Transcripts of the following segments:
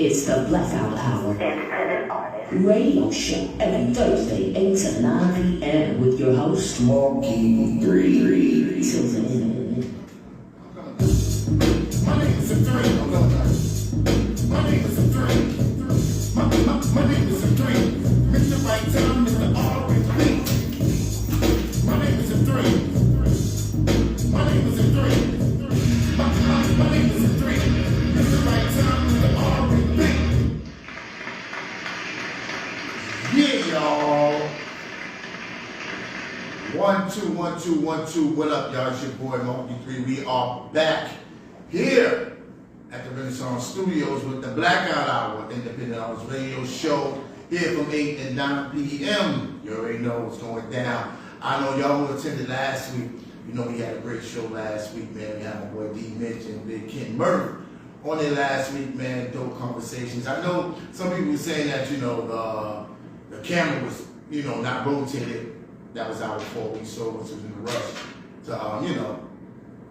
It's the Blackout Hour radio show every Thursday, 8 to 9 p.m. with your host, Smokey 3 till the end. My name is a three. My name is a three. My name is a three. Mr. Right Time, Mr. R.B. My name is a three. My name is a three. My name is a three. Mr. Right Time, Mr. R.B. Yeah, y'all. 1 2 1 2 1 2. What up, y'all? It's your boy Monkey 3. We are back here at the Renaissance Studios with the Blackout Hour, independent artist radio show, here from 8 and 9 p.m. You already know what's going down. I know y'all who attended last week. You know we had a great show last week, man. We had my boy D. Mitch and Big Ken Murphy on there last week, man. Dope conversations. I know some people were saying that, you know, the camera was, you know, not rotated. That was our fault. We saw us in a rush to, you know,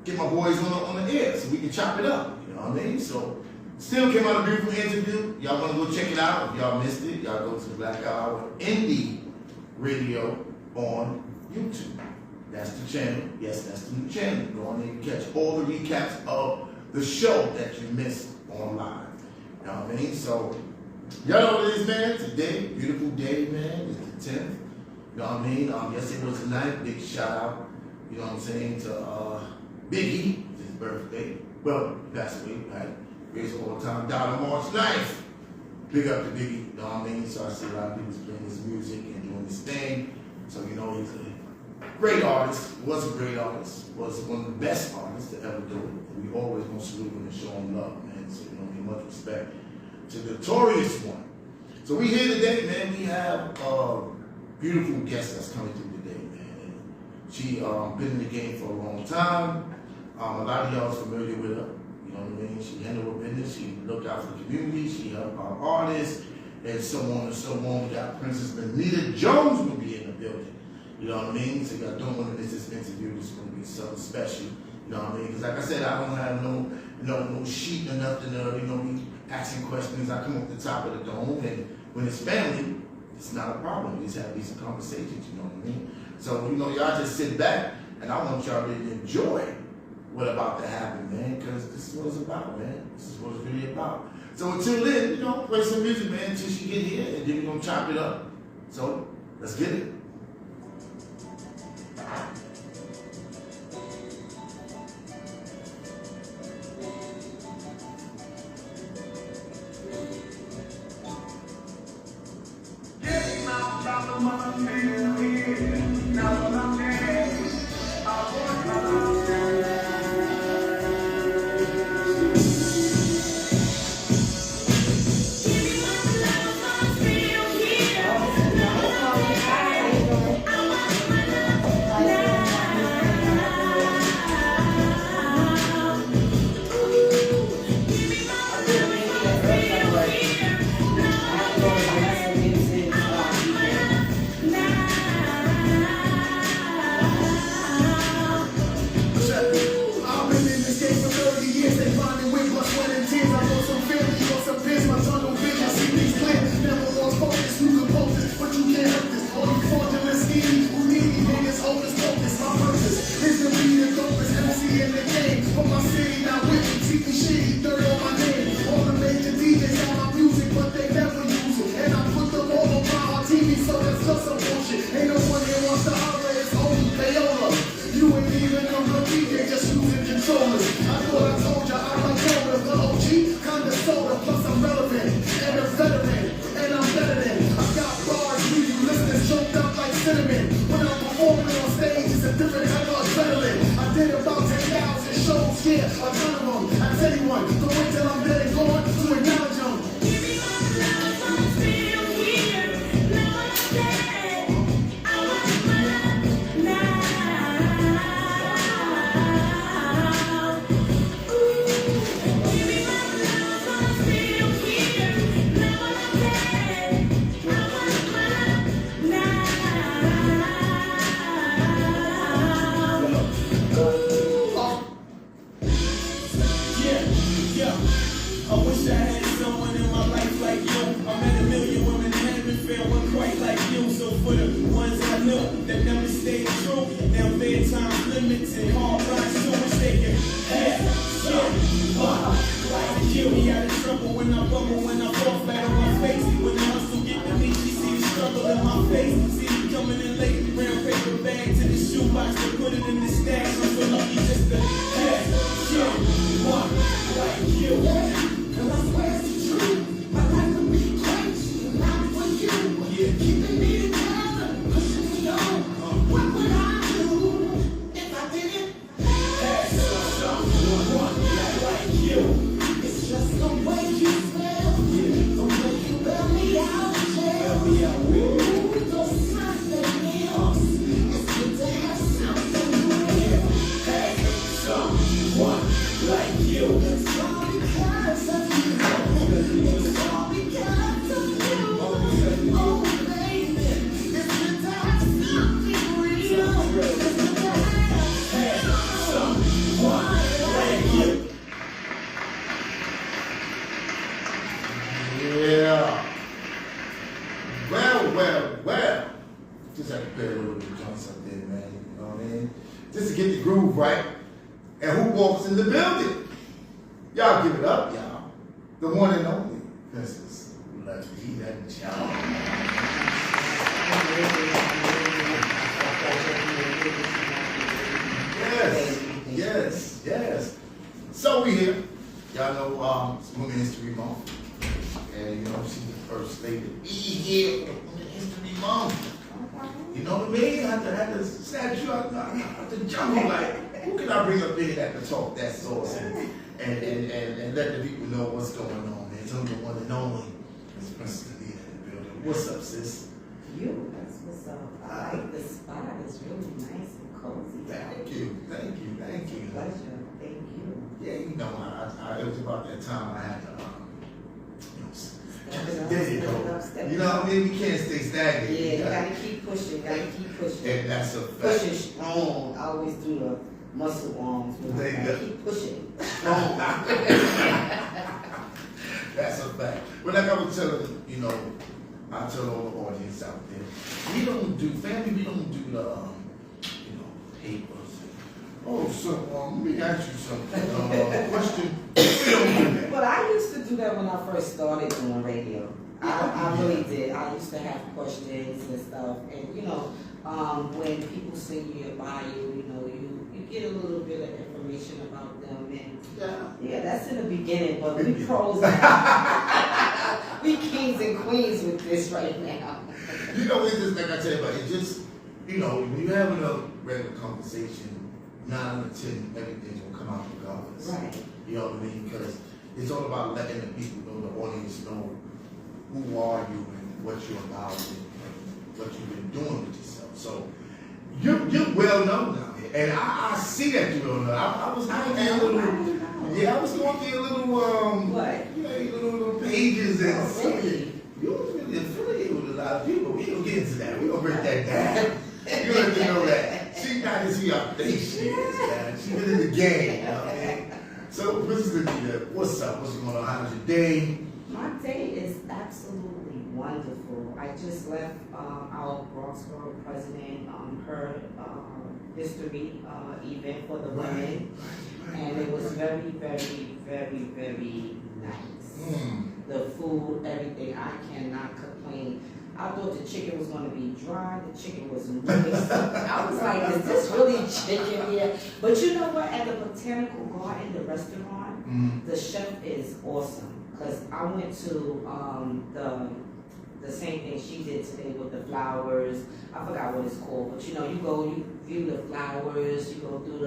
get my boys on the air so we can chop it up. You know what I mean? So, still came out a beautiful interview. Y'all want to go check it out? If y'all missed it, y'all go to the Blackout Hour Indie Radio on YouTube. That's the channel. Yes, that's the new channel. Go on there and catch all the recaps of the show that you missed online. You know what I mean? So, y'all know what it is, man. Today, beautiful day, man. It's the 10th. You know what I mean? Yesterday was the 9th. Big shout out, you know what I'm saying, to Biggie, his birthday. Well, he passed away, right? Greatest of all time, died on March 9th. Big up to Biggie, you know what I mean? So I see a lot of people playing his music and doing his thing. So, you know, he's a great artist, was a great artist, was one of the best artists to ever do it. And we always gonna salute him and show him love, man. So, you know, give much respect to the notorious one. So we here today, man. We have a beautiful guest that's coming through today, man. And she been in the game for a long time. A lot of y'all is familiar with her. You know what I mean? She handled her business. She looked out for the community. She helped our artists, and so on and so on. We got Princess Lanita Jones will be in the building. You know what I mean? So y'all don't want to miss this interview. It's going to be something special. You know what I mean? Because like I said, I don't have no sheet or nothing. You know, me asking questions. I come off the top of the dome, and when it's family, it's not a problem. We just have these conversations. You know what I mean? So you know, y'all just sit back, and I want y'all to enjoy what about to happen, man, because this is what it's about, man. This is what it's really about. So until then, you know, play some music, man, until she get here, and then we're going to chop it up. So, let's get it. that never stayed true. Now bedtime limits and hard rides to it, shaking. Kill me out of trouble when I bubble, when I fall flat on my face. When the hustle get to me, she see the struggle in my face. See me coming in late, brown paper bag to the shoebox to put it in the stash. I'm so lucky just to have you, one like you. Cause I swear it's the truth. My life would be crazy, not for you. Yeah. Keeping me together, pushing me on. What would I do if I didn't have someone like you? It's just the way you smell, the way you bail me out of jail. Ooh, those Sunday meals. It's good to have something real. Someone like you. It's all because of you. It's all because of you. Oh, baby, it's good to have something real. It's good to have someone like you. Yeah. Well. Just had to play a little bit of joints up there, man. You know what I mean? Just to get the groove right. And who walks in the building? Y'all give it up, y'all. The one and only. This is Lanita, y'all. Yes. So we here. Y'all know it's Women's History Month. And you know, she's the first lady to be here for Women's History Month. You know what I mean? I had to snatch you out the jungle. Like, who can I bring up here that can talk that sauce and let the people know what's going on? And tell them the one and only is Princess Lanita in the building. What's up, sis? That's what's up. I like the spot. It's really nice and cozy. Thank you. Pleasure. Thank you. Yeah, you know, it was about that time I had to, there you go. You know what I mean? We can't stay stagnant. Yeah, you gotta keep pushing. And that's a fact. Pushing strong. I always do the muscle arms. There you go. Keep pushing. Strong. That's a fact. But like I was telling, you know, I tell all the audience out there, we don't do the, papers. So let me ask you something. Question. We don't do that. But I used to do that when I first started doing radio. I really did. I used to have questions and stuff. And, you know, when people send you your bio, you know, you get a little bit of information about them. And yeah, that's in the beginning, but we pros. We kings and queens with this right now. You know, it's just like I tell you about it, just, you know, when you're having a regular conversation, 9 out of 10, everything's gonna come out regardless. Right. You know what I mean? Because it's all about letting the people know, the audience know who are you and what you're about and what you've been doing with yourself. So you're well known now, and I see that you're well known. I was going through a little, I was going through a little, What? you know, little pages and Really? you was really affiliated with a lot of people. We don't get into that. We don't break that down. You have to know that. She not to see how big she is, man. She been in the game, you know what I mean? So, Princess Lanita, what's up? What's going on? How's your day? My day is absolutely wonderful. I just left our Bronxboro president, her history event for the women, and it was very, very, very, very nice. The food, everything, I cannot complain. I thought the chicken was going to be dry. The chicken was moist. I was like, is this really chicken here? But you know what? At the Botanical Garden, the restaurant, the chef is awesome. Because I went to the same thing she did today with the flowers. I forgot what it's called. But you know, you go, you view the flowers, you go through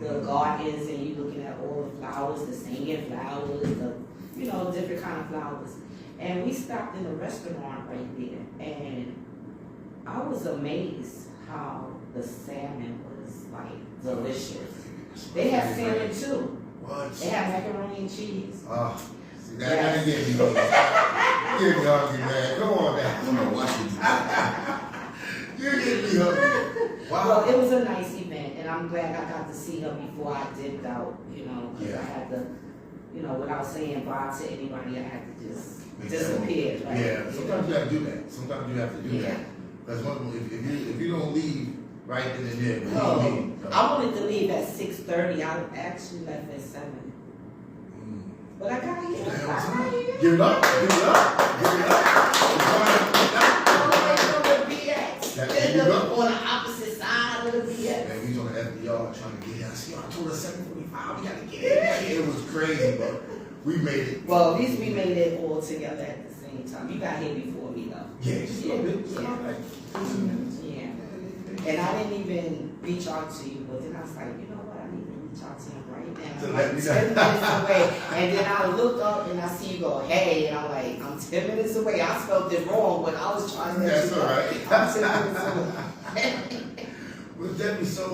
the gardens, and you looking at all the flowers, the singing flowers, the, you know, different kind of flowers. And we stopped in a restaurant right there, and I was amazed how the salmon was like delicious. They have salmon too. What? They have macaroni and cheese. See, that get me hungry. Get me hungry, man. Come on, man. I don't know why she did that. You get me hungry. Wow. Well, it was a nice event, and I'm glad I got to see her before I dipped out, you know, because I had to, you know, without saying bye to anybody, I had to just disappear, right? Yeah, sometimes you have to do that. Sometimes you have to do that. Because if you don't right then and there. No, I wanted to leave at 6:30. I actually left at 7. But I got here. I got here. Give it up. Give it up. Give it up. On the opposite side of the BX. Man, we was on the FDR trying to get here. I see, I told her 7:45. We gotta get in. It was crazy, but we made it. Well, at least we made it all together at the same time. You got here before me, though. Yeah, just a little bit. Yeah. And I didn't even reach out to you, but then I was like, you know what? I need to reach out to him right now. To I'm let like me 10 know. minutes away. And then I look up and I see you go, hey, and I'm like, I'm 10 minutes away. I spelled it wrong, but I was trying to let That's you know. all right. I'm 10 minutes away. Well, Debbie, so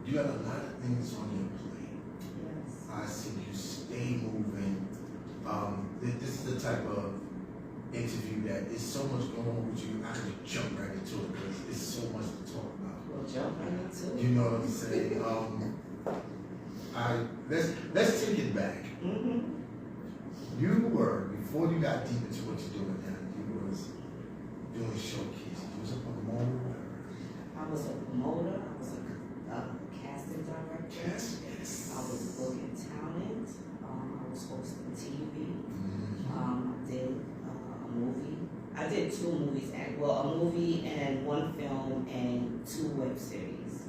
you got a lot of things on your plate. Yes. I see you stay moving. This is the type of interview that is so much going on with you. I could jump right into it because it's so much to talk about. We'll jump right into it. You know what I'm saying? Let's take it back. Mm-hmm. You were, before you got deep into what you're doing now, you was doing showcases. You was a promoter. I was a promoter. I was a casting director. Yes. I was booking talent. I was hosting TV. I did a movie. I did 2 movies, a movie and 1 film and 2 web series.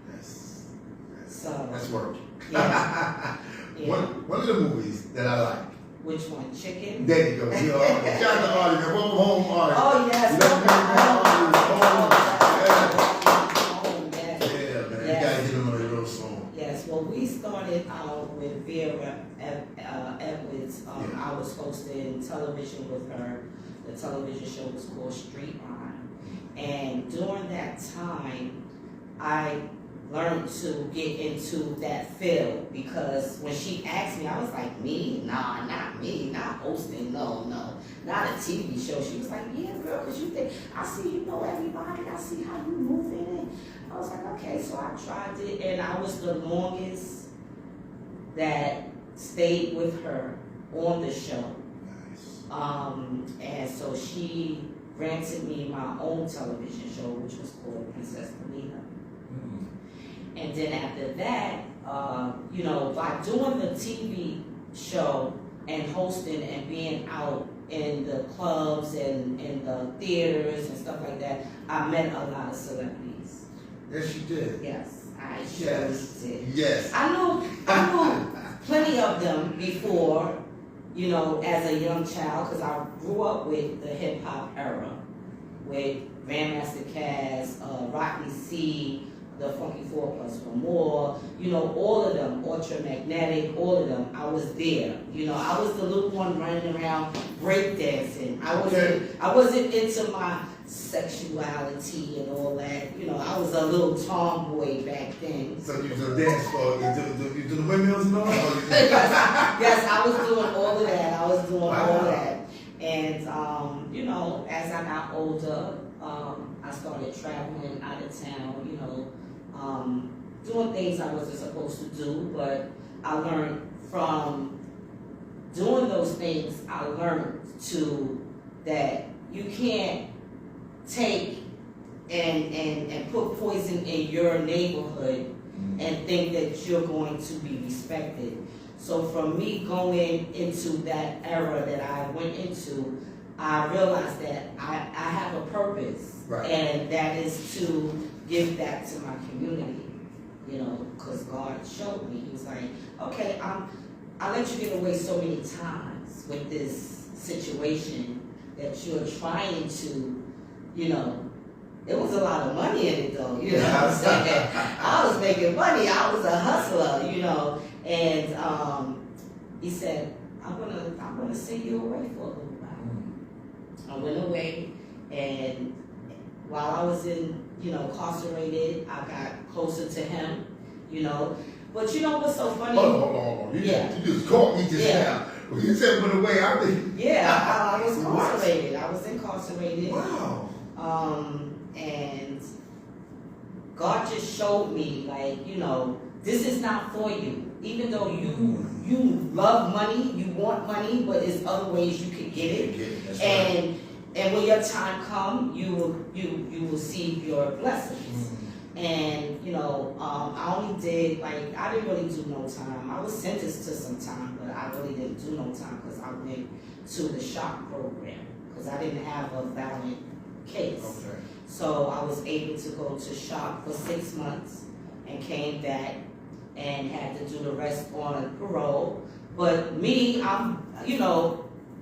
That's work. Yeah. Yeah. One of the movies that I like. Which one? Chicken? There you go. Shout out to Artie, man. Welcome home, Artie. Oh, yes. Yeah, man. You gotta get him on a real song. Yes, well, we started out with Vera Edwards. I was hosting television with her. The television show was called Street Line. And during that time, I learned to get into that field because when she asked me, I was like, me? Nah, not me, not hosting, no, not a TV show. She was like, yeah, girl, because you think, I see you know everybody, I see how you move in it. I was like, okay, so I tried it, and I was the longest that stayed with her on the show. Nice. And so she granted me my own television show, which was called Princess Lanita. And then after that, by doing the TV show and hosting and being out in the clubs and in the theaters and stuff like that, I met a lot of celebrities. Yes, you did. Yes, I surely did. Yes. I knew plenty of them before, as a young child, because I grew up with the hip hop era, with Grandmaster Caz, Rocky C, the Funky 4+1 More, all of them, Ultramagnetic, all of them, I was there. I was the little one running around breakdancing. I wasn't into my sexuality and all that. I was a little tomboy back then. So you was a dance floor, you do the windmills and all? Yes, I was doing all of that. All of that. And, as I got older, I started traveling out of town, doing things I wasn't supposed to do, but I learned from doing those things, I learned that you can't take and put poison in your neighborhood and think that you're going to be respected. So from me going into that era that I went into, I realized that I have a purpose, right. And that is to give back to my community, because God showed me. He was like, okay, I let you get away so many times with this situation that you're trying to, it was a lot of money in it though, you know what I'm saying? I was making money, I was a hustler, and he said, I'm gonna send you away for a little while. I went away, and while I was incarcerated, I got closer to him, But what's so funny? Hold on. You just caught me just now. When you said went away, I think. Yeah, I was incarcerated. I was incarcerated. Wow. And God just showed me, this is not for you. Even though you love money, you want money, but there's other ways you can get it. That's And right. And when your time come, you will receive your blessings. And you know, I only did I didn't really do no time. I was sentenced to some time, but I really didn't do no time because I went to the shock program because I didn't have a valid case. Okay. So I was able to go to shock for 6 months and came back and had to do the rest on parole. But me, I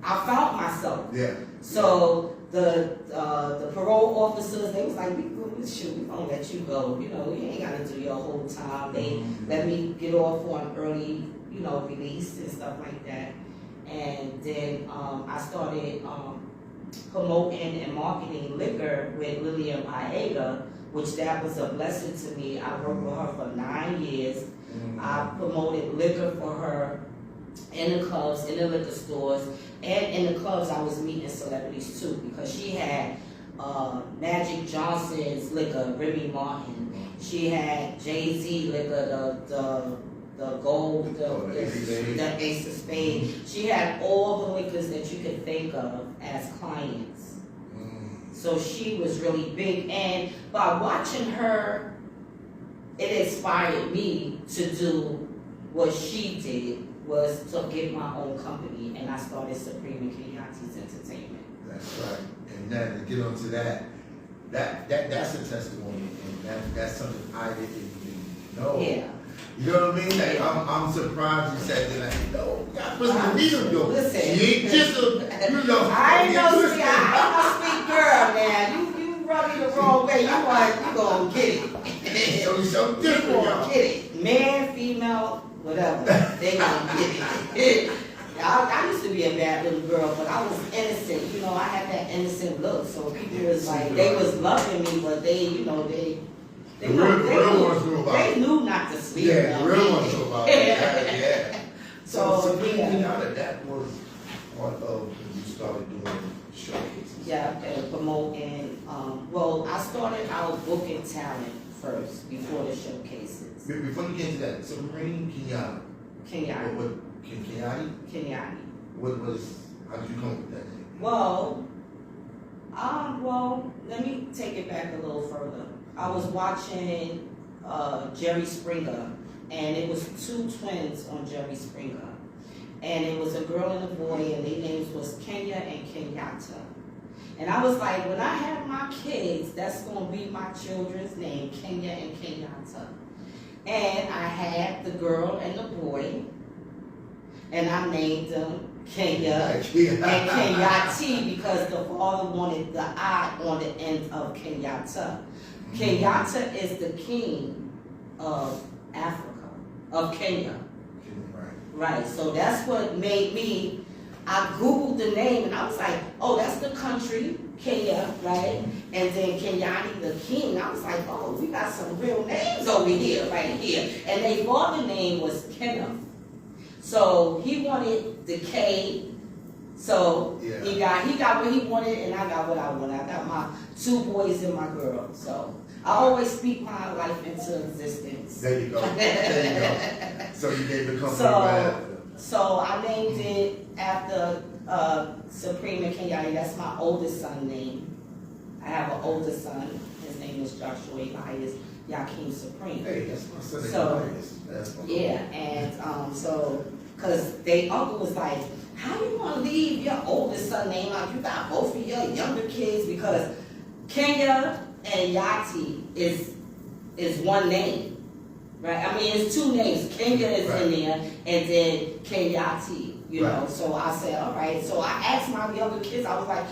found myself. Yeah. So the parole officers, they was like, we gonna let you go. You know, you ain't gotta do your whole time. They let me get off on early, release and stuff like that. And then I started promoting and marketing liquor with Lillian Maega, which that was a blessing to me. I worked with her for 9 years. I promoted liquor for her in the clubs, in the liquor stores, and in the clubs I was meeting celebrities too, because she had Magic Johnson's liquor, Remy Martin. She had Jay-Z liquor, the gold, the Ace of Spades. She had all the liquors that you could think of as clients. So she was really big, and by watching her, it inspired me to do what she did, was to get my own company, and I started Supreme and Kenyatta's Entertainment. That's right. And then to get onto that's a testimony, and that's something I didn't even know. Yeah. You know what I mean? Like, I'm surprised you said that. Like, no, God put some needle though. Listen. She ain't just a, I ain't no sweet girl, man. You rub me the wrong way, you gonna get it. So You different, gonna y'all. get it. Man, female, whatever. They gonna get it. I used to be a bad little girl, but I was innocent. I had that innocent look. So people was like, they was loving me, but they The real ones knew about it. They knew not to sleep. Yeah, the real ones knew about it. Yeah. So that was part of when you started doing showcases. Yeah, and promoting. I started out booking talent first before the showcases. Before you get into that, Supreme Kenyatta. Kenyatta. What Kenyatta? Kenyatta. How did you come up with that name? Well, let me take it back a little further. I was watching Jerry Springer, and it was two twins on Jerry Springer. And it was a girl and a boy, and their names was Kenya and Kenyatta. And I was like, when I have my kids, that's going to be my children's name, Kenya and Kenyatta. And I had the girl and the boy, and I named them Kenya and Kenyatta because the father wanted the I on the end of Kenyatta. Kenyatta is the king of Africa, of Kenya. Right, so that's what made me, I Googled the name and I was like, oh, that's the country, Kenya, right? And then Kenyatta, the king, I was like, oh, we got some real names over here, right here. And their father name was Kenneth. So he wanted the K, so he got what he wanted and I got what I wanted. I got my two boys and my girl, so I always speak my life into existence. There you go. So you gave the company right after. So I named it after Supreme and Kenyatta. That's my oldest son's name. I have an older son. His name is Joshua Elias Yakim Supreme. Hey, that's my son. So, that's my and because they uncle was like, how you want to leave your oldest son name out? You got both of your younger kids because Kenya and Yati is one name, right? I mean, it's two names. Kenya is in there, and then Kenyatta, know. So I said, all right. So I asked my younger kids. I was like,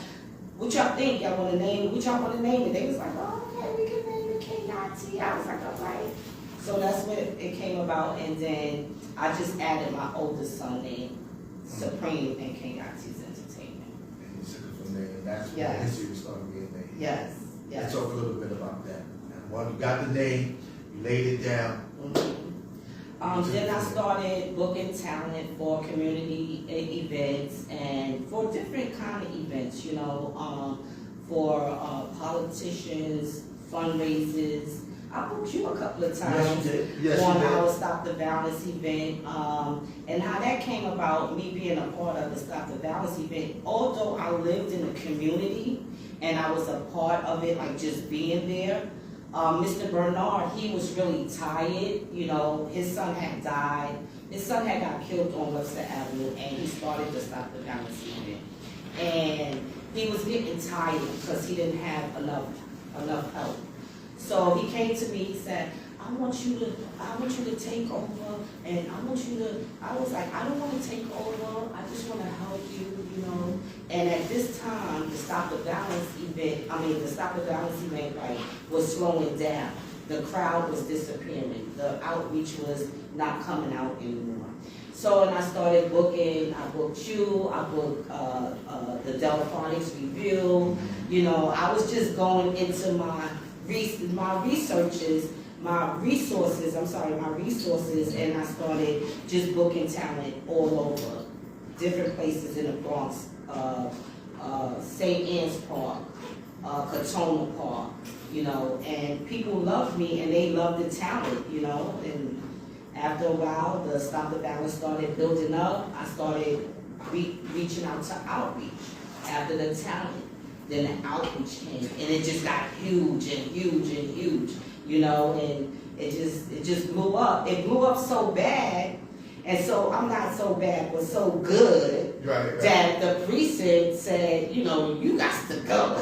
what y'all think? Y'all want to name it? What y'all want to name it? They was like, oh, okay, we can name it Kenyatta. I was like, all right. So that's when it came about, and then I just added my oldest son name, Supreme and Kenyatta's Entertainment. And you took it from there, and that's when the history started being made. Yes. Let's talk a little bit about that. And once you got the name, you laid it down. Then I started booking talent for community events and for different kind of events, for politicians, fundraisers, I booked you a couple of Yes, times you did. Yes, on you did. our Stop the Violence event, and how that came about, me being a part of the Stop the Violence event. Although I lived in the community and I was a part of it, like just being there, Mr. Bernard, he was really tired. You know, his son had died. His son had got killed on Webster Avenue, and he started the Stop the Violence event. And he was getting tired because he didn't have enough help. So he came to me, he said, I want you to take over, and I was like, I don't want to take over, I just want to help you, you know. And at this time, the Stop the Violence event, like, was slowing down. The crowd was disappearing. The outreach was not coming out anymore. So, and I started booking, I booked you, I booked the Delphonics Review. You know, I was just going into my resources, and I started just booking talent all over, different places in the Bronx, St. Anne's Park, Katona Park, you know, and people loved me and they loved the talent, you know, and after a while, the Stop the Violence started building up. I started reaching out to outreach after the talent. Then the outreach came, and it just got huge and huge and huge, you know, and it just blew up. It blew up so bad, and so I'm not so bad, but so good Right. that the precinct said, you know, you got to go.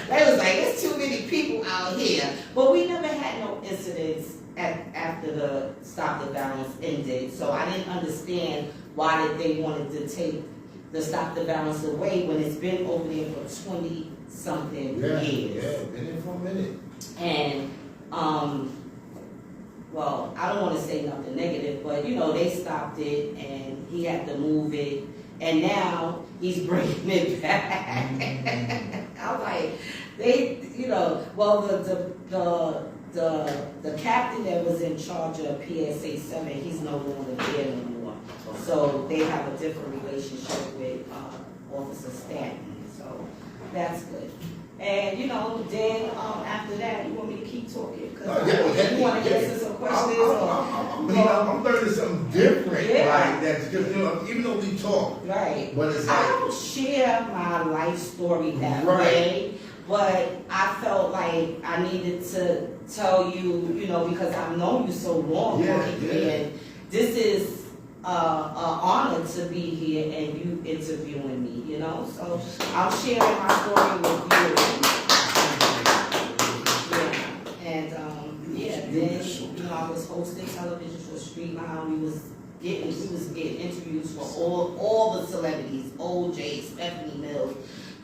They was like, there's too many people out here, but we never had no incidents after the Stop the Violence ended, so I didn't understand why did they wanted to take the Stop the Violence away when it's been over there for 20-something years. Yeah, been there for a minute. And, well, I don't want to say nothing negative, but, you know, they stopped it and he had to move it. And now he's bringing it back. I'm like, you know, well, the captain that was in charge of PSA 7, he's no longer there anymore. So they have a different relationship with Officer Stanton. So that's good. And, you know, then after that, you want me to keep talking? Because you want to answer some questions? I'm learning something different. Yeah. Like that's because, you know, even though we talk, Right. but it's I like, don't share my life story that Right. way, but I felt like I needed to tell you, you know, because I've known you so long, Yeah, working yeah. here, and this is an honor to be here and you interviewing me, you know, so I'm sharing my story with you. Yeah. And then, you know, I was hosting television for Street Line. We was getting interviews for all the celebrities, OJ, Stephanie Mills,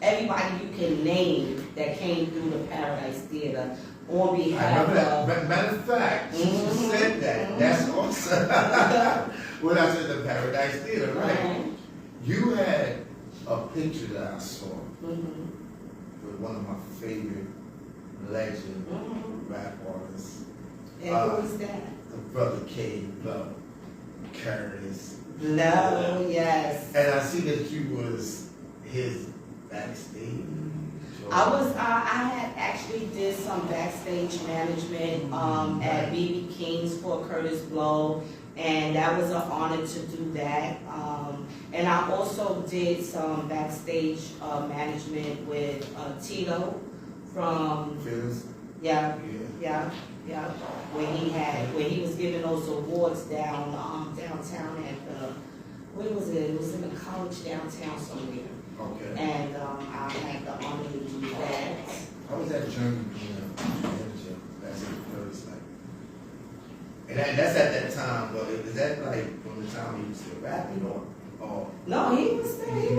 everybody you can name that came through the Paradise Theater on I behalf remember of. that. Matter of fact, she said that. That's awesome. When I said the Paradise Theater, right? You had a picture that I saw with one of my favorite legend rap artists. And who was that? The brother K. Love, Curtis. No, yes. And I see that you was his backstage. I had actually did some backstage management at BB King's for Curtis Blow, and that was an honor to do that. And I also did some backstage management with Tito from Phyllis. yeah. When he was giving those awards downtown at where was it? It was in the college downtown somewhere. Okay. And I had the honor to do that. How was that journey being a manager? That's Curtis like. And that's at that time, but is that like from the time he was still rapping or? No, he was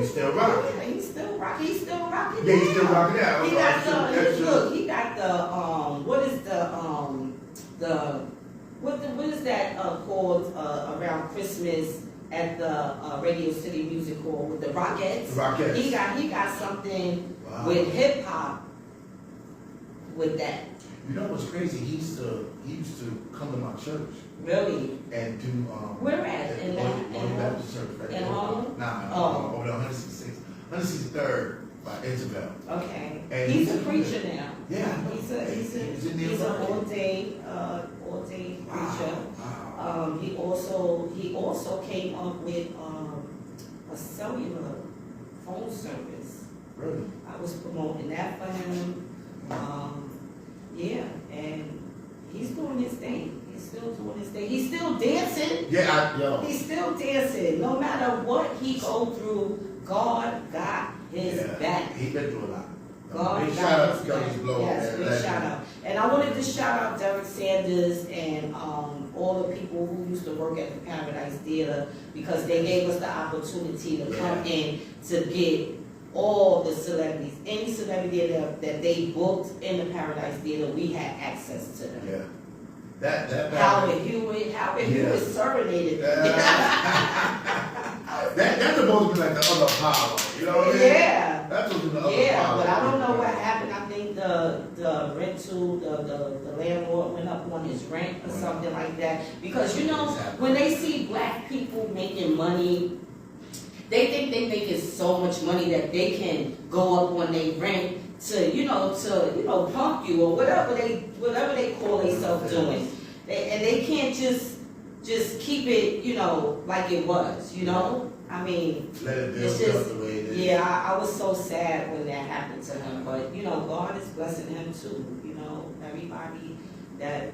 still rocking. Yeah, he's still rocking. He's still rocking. Yeah, he's still rocking out. He got the he got the what is what is that called around Christmas at the Radio City Music Hall with the Rockettes? Rockettes. He got something Wow. with hip hop with that. You know what's crazy? He used to come to my church Really? and do Where at? In Baptist Church right in there. Harlem? Nah, over the 163rd by Isabel. Okay. And He's a preacher now. Yeah, He's a He's in there He's an working. all day preacher. Wow. He also came up with a cellular phone service. Really? I was promoting that for him. Yeah, and he's doing his thing. He's still doing his thing. He's still dancing. Yeah, He's still dancing. No matter what he go through, God got his back. He been through a lot. God Big got shout out his to Kelly's back. Blow. Yes, man. big Legend. shout out. And I wanted to shout out Derek Sanders and all the people who used to work at the Paradise Theater because they gave us the opportunity to come in to get all the celebrities. Any celebrity that they booked in the Paradise Theater, we had access to them. Yeah. That Howard Hewitt serenaded. That's supposed to be like the other Apollo. You know what I mean? Yeah. That's supposed to be the other Yeah, Apollo. but I don't know what happened. I think the rental, the landlord went up on his rent or something like that. Because when they see black people making money, they think they making so much money that they can go up on their rent to pump you or whatever they call themselves doing. They can't just keep it, like it was, I mean, Let it build it's just, up the way it is. yeah, I was so sad when that happened to him, but God is blessing him too. Everybody that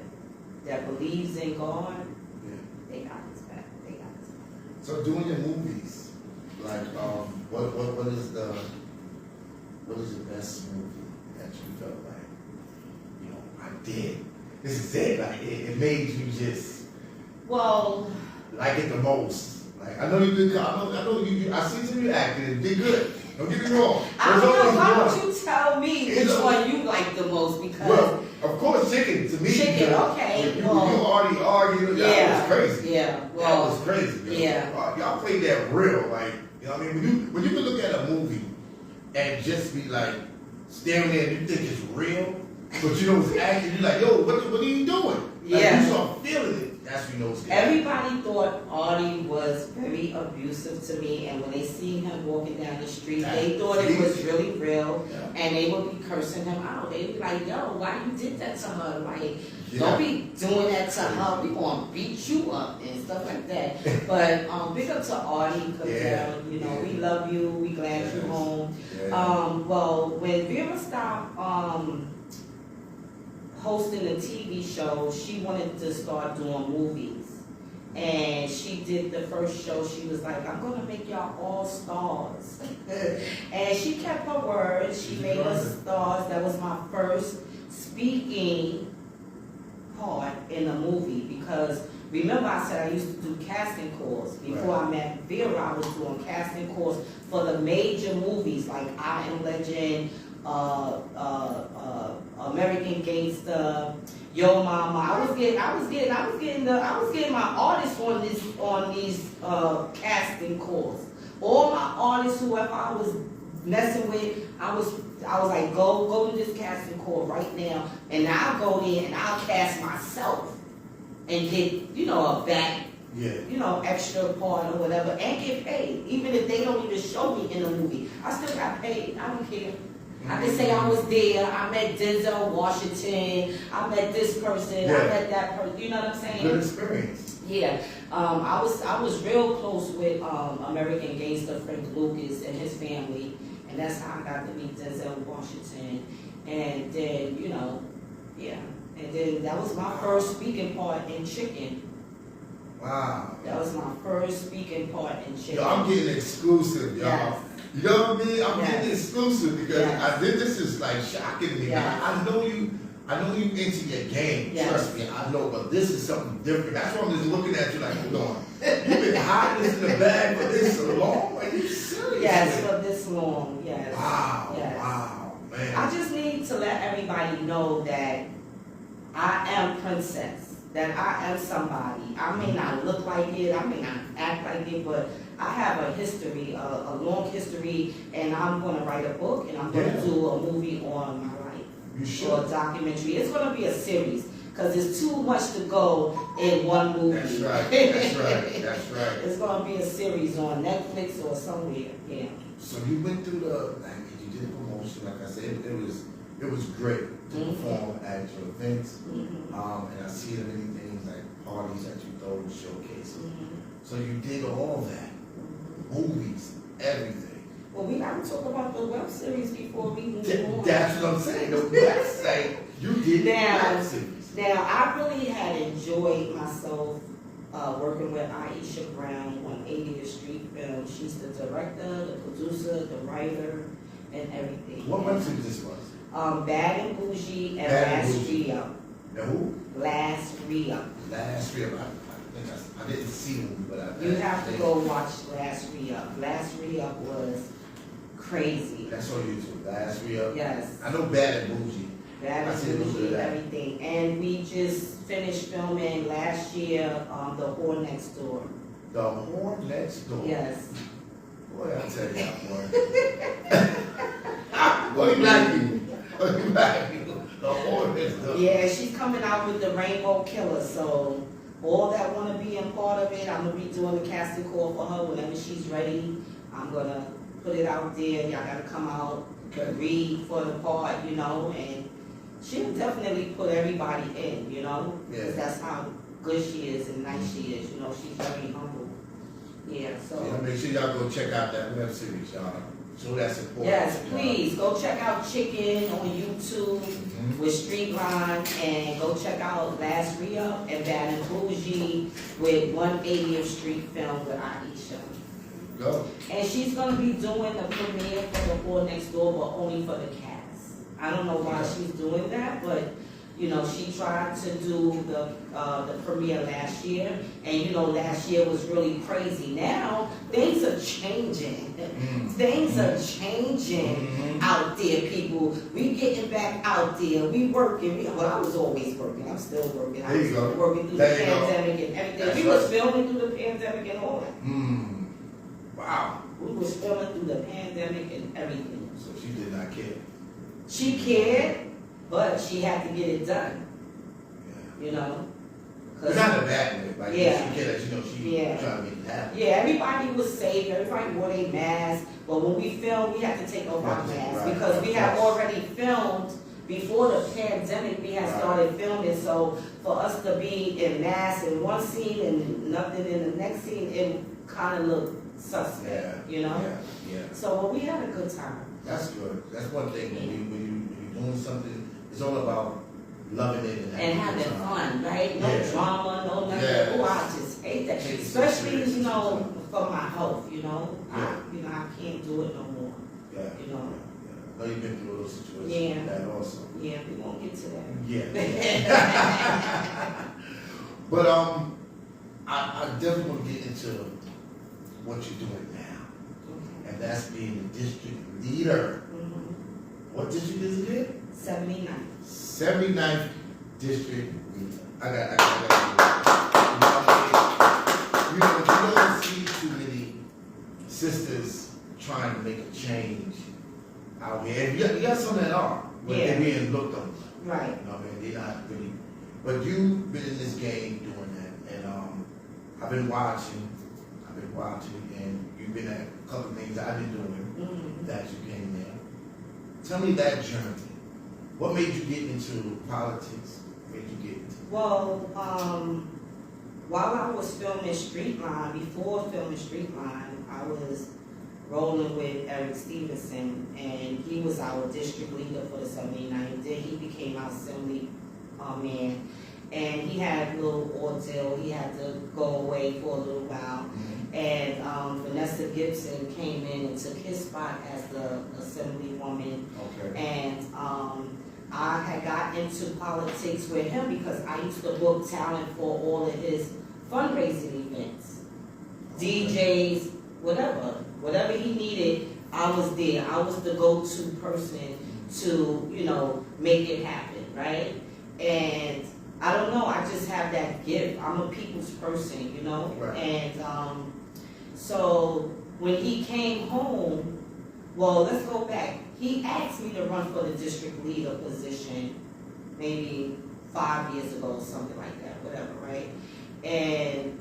believes in God, they got his back. They got his back. So doing your movies, like what is the best movie that you felt like, I did. This is it. Like it made you just like it the most. Like I know you did. I know you. I seen some of you acting and did good. Don't get me wrong. I don't know. Why There's don't you tell me which one you like the most? Because well, of course, chicken to me. Chicken, okay. You already argued. That was crazy. Yeah. That was crazy. Yeah. Y'all played that real. Like what I mean? When you can look at a movie and just be like staring there and you think it's real, but it's acting. You're like, yo, what are you doing? Like, you start feeling it. That's when you know it's good. Everybody thought Artie was very abusive to me, and when they seen him walking down the street, they thought it was really real, and they would be cursing him out. They'd be like, yo, why you did that to her? Like, don't be doing that to her. We gonna beat you up and stuff like that. But big up to Artie, because we love you. We glad you're home. Well, when Vera stopped hosting a TV show, she wanted to start doing movies. And she did the first show. She was like, I'm going to make y'all all stars. And she kept her word. She made us stars. That was my first speaking part in a movie. Because remember I said I used to do casting calls. Before I met Vera, I was doing casting calls for the major movies like I Am Legend, American Gangster, Yo Mama. I was getting my artists on these casting calls. All my artists, whoever I was messing with, I was like, go to this casting call right now, and I'll go in and I'll cast myself and get a back. Extra part or whatever, and get paid. Even if they don't even show me in the movie, I still got paid. I don't care. I can say I was there. I met Denzel Washington. I met this person. I met that person. You know what I'm saying? Good experience. Yeah. I was real close with American Gangster Frank Lucas and his family, and that's how I got to meet Denzel Washington. And then and then that was my first speaking part in Chicken. Wow. That was my first speaking part in Chicken. Yo, I'm getting exclusive, y'all. Yes. You know what I mean? I'm getting exclusive because Yes. this is like shocking to me. Yes. I know you into your game. Yes. Trust me, I know, but this is something different. That's why I'm just looking at you like, hold on. You've been hiding this in the bag for this so long? Are you serious? Yes, for this long. Yes. Wow. Yes. Wow, man. I just need to let everybody know that I am Princess. That I am somebody. I may not look like it, I may not act like it, but I have a history, a long history, and I'm going to write a book, and I'm going to do a movie on my life. You should. Or a documentary. It's going to be a series, because there's too much to go in one movie. That's right. That's right. That's right. It's going to be a series on Netflix or somewhere. Yeah. So you went through you did the promotion, like I said, it was it was great to perform at your events. Mm-hmm. And I see the many things like parties that you throw and showcases. Mm-hmm. So you did all that, movies, everything. Well, we gotta talk about the web series before we move on. That's what I'm saying. The website, you did Now- web series. Now, I really had enjoyed myself working with Aisha Brown on 80th Street Film. She's the director, the producer, the writer, and everything. What web series this was? Bad and Bougie and Bad and Last Bougie. Re-Up. The who? Last Re-Up. Last year, I think I didn't see them, but I. You have to go watch Last Re-Up. Last Re-Up was crazy. That's on YouTube. Last year. Yes. I know Bad and Bougie. Bad I and see a little bit of Bougie, that. everything. And we just finished filming last year, The Whore Next Door. The Horn Next Door. Yes. Boy, I tell you, boy. What you like you? What you like you? The Horn Next Door. Yeah, she's coming out with the Rainbow Killer, so all that want to be a part of it, I'm going to be doing the casting call for her whenever she's ready. I'm going to put it out there. Y'all got to come out, Okay. read for the part, you know, and she'll definitely put everybody in, you know. Yeah. 'Cause that's how good she is and nice she is, you know, she's very humble. Yeah, so. Yeah, make sure y'all go check out that web series, y'all. Show that support. Yes, y'all. please, go check out Chicken on YouTube Mhm. with Streetline, and go check out Last Re-Up and Bad and Bougie with 180th Street Film with Aisha. Go. And she's gonna be doing the premiere for The Whore Next Door, but only for the cast. I don't know why she's doing that, but, you know, she tried to do the premiere last year, and you know, last year was really crazy. Now, things are changing. Things are changing out there, people. We getting back out there. We working. Well, I was always working. I'm still working. I There you was go. working through There the you go. pandemic and everything. That's We was right. filming through the pandemic and all that. Wow. We was filming through the pandemic and everything. So she did not care. She cared, but she had to get it done, Yeah. you know? But not in a bad way. Like, Yeah. she cared that, you know, she Yeah. trying to make it happen. Yeah, everybody was safe, everybody wore their masks, but when we filmed, we had to take off our Right, masks right. because we had already filmed before the pandemic. We had Right. started filming, so for us to be in masks in one scene and nothing in the next scene, it kind of looked suspect, you know? Yeah. So, but we had a good time. That's good. That's one thing. When you're doing something, it's all about loving it and And having a having good time. fun, right? No Yeah. drama, no nothing. Yeah. Oh, I just hate that. Take it Especially, serious. you know, for my health, you know. Yeah. I can't do it no more. Yeah. You know. Yeah. I know you've been through those situations. Yeah. That also. Yeah, we won't get to that. Yeah. But I definitely want to get into what you're doing now, and that's being the district leader. Mhm. What district is it again? 79. 79th district leader. I got. You know, you don't see too many sisters trying to make a change out here. And you got some that are, but Yeah. they're being looked on. Right. You know what I mean? They're not really. But you've been in this game doing that, and I've been watching, and you've been at a couple of things I've been doing Mhm. that you came there. Tell me that journey. What made you get into politics? What made you get into? Well, while I was filming Streetline, before filming Streetline, I was rolling with Eric Stevenson, and he was our district leader for the 79th. Then he became our assembly man, and he had a little ordeal. He had to go away for a little while, and Vanessa Gibson came in and took his spot as the assemblywoman. Okay. And I had got into politics with him because I used to book talent for all of his fundraising events, DJs, whatever he needed. I was there. I was the go-to person to, you know, make it happen, right? And I don't know. I just have that gift. I'm a people's person, you know. Right. And so when he came home, well, let's go back. He asked me to run for the district leader position maybe 5 years ago, something like that, whatever, right? And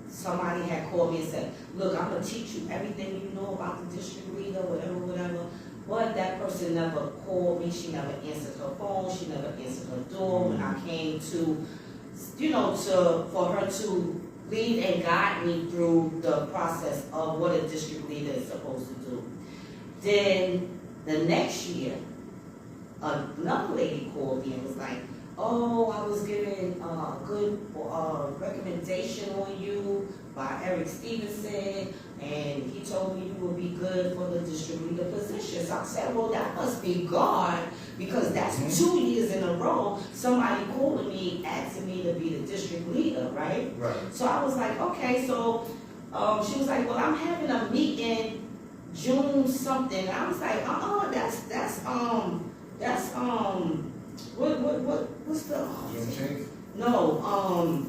somebody had called me and said, look, I'm going to teach you everything you know about the district leader, whatever. But that person never called me, she never answered her phone, she never answered her door when I came to, for her to lead and guide me through the process of what a district leader is supposed to do. Then the next year, another lady called me and was like, oh, I was given a good recommendation on you by Eric Stevenson, and he told me you would be good for the district leader position. So I said, well, that must be God, because that's 2 years in a row somebody calling me, asking me to be the district leader, right? Right. So I was like, okay, so she was like, well, I'm having a meeting June something. I was like, what's the Juneteenth? no,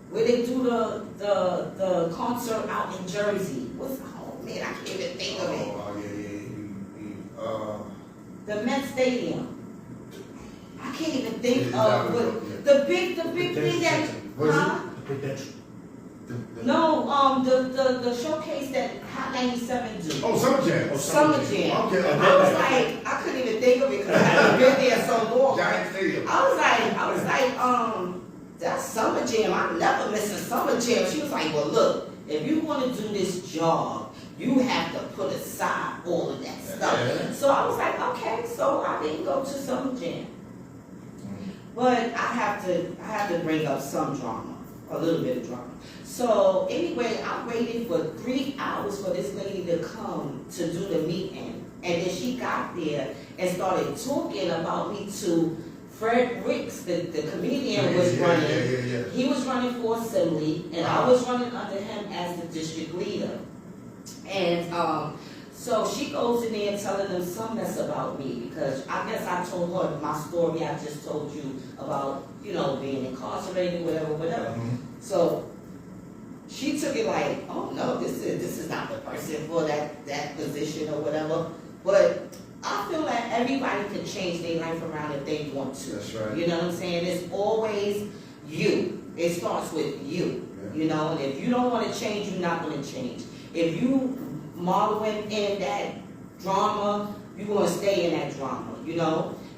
where they do the concert out in Jersey. Oh man, I can't even think of it. Oh, The Met Stadium. I can't even think Yeah, of that was- what the big thing that no, the showcase that Hot 97 do. Oh, Summer Jam. Summer Jam. Okay. I was like, I couldn't even think of it because I hadn't been there so long. Giant Stadium. I was like, that's Summer Jam. I never miss a Summer Jam. She was like, well, look, if you want to do this job, you have to put aside all of that stuff. Yeah. So I was like, okay, so I didn't go to Summer Jam. But I have to bring up some drama, a little bit of drama. So anyway, I waited for 3 hours for this lady to come to do the meeting. And then she got there and started talking about me to Fred Ricks, the comedian was running. Yeah. He was running for assembly, and I was running under him as the district leader. And so she goes in there telling them some mess about me, because I guess I told her my story I just told you about, being incarcerated, whatever. So she took it like, oh no, this is not the person for that position or whatever. But I feel like everybody can change their life around if they want to. That's right. You know what I'm saying? It's always you. It starts with you. Yeah. And if you don't want to change, you're not going to change. If you modeling in that drama, you're going to stay in that drama,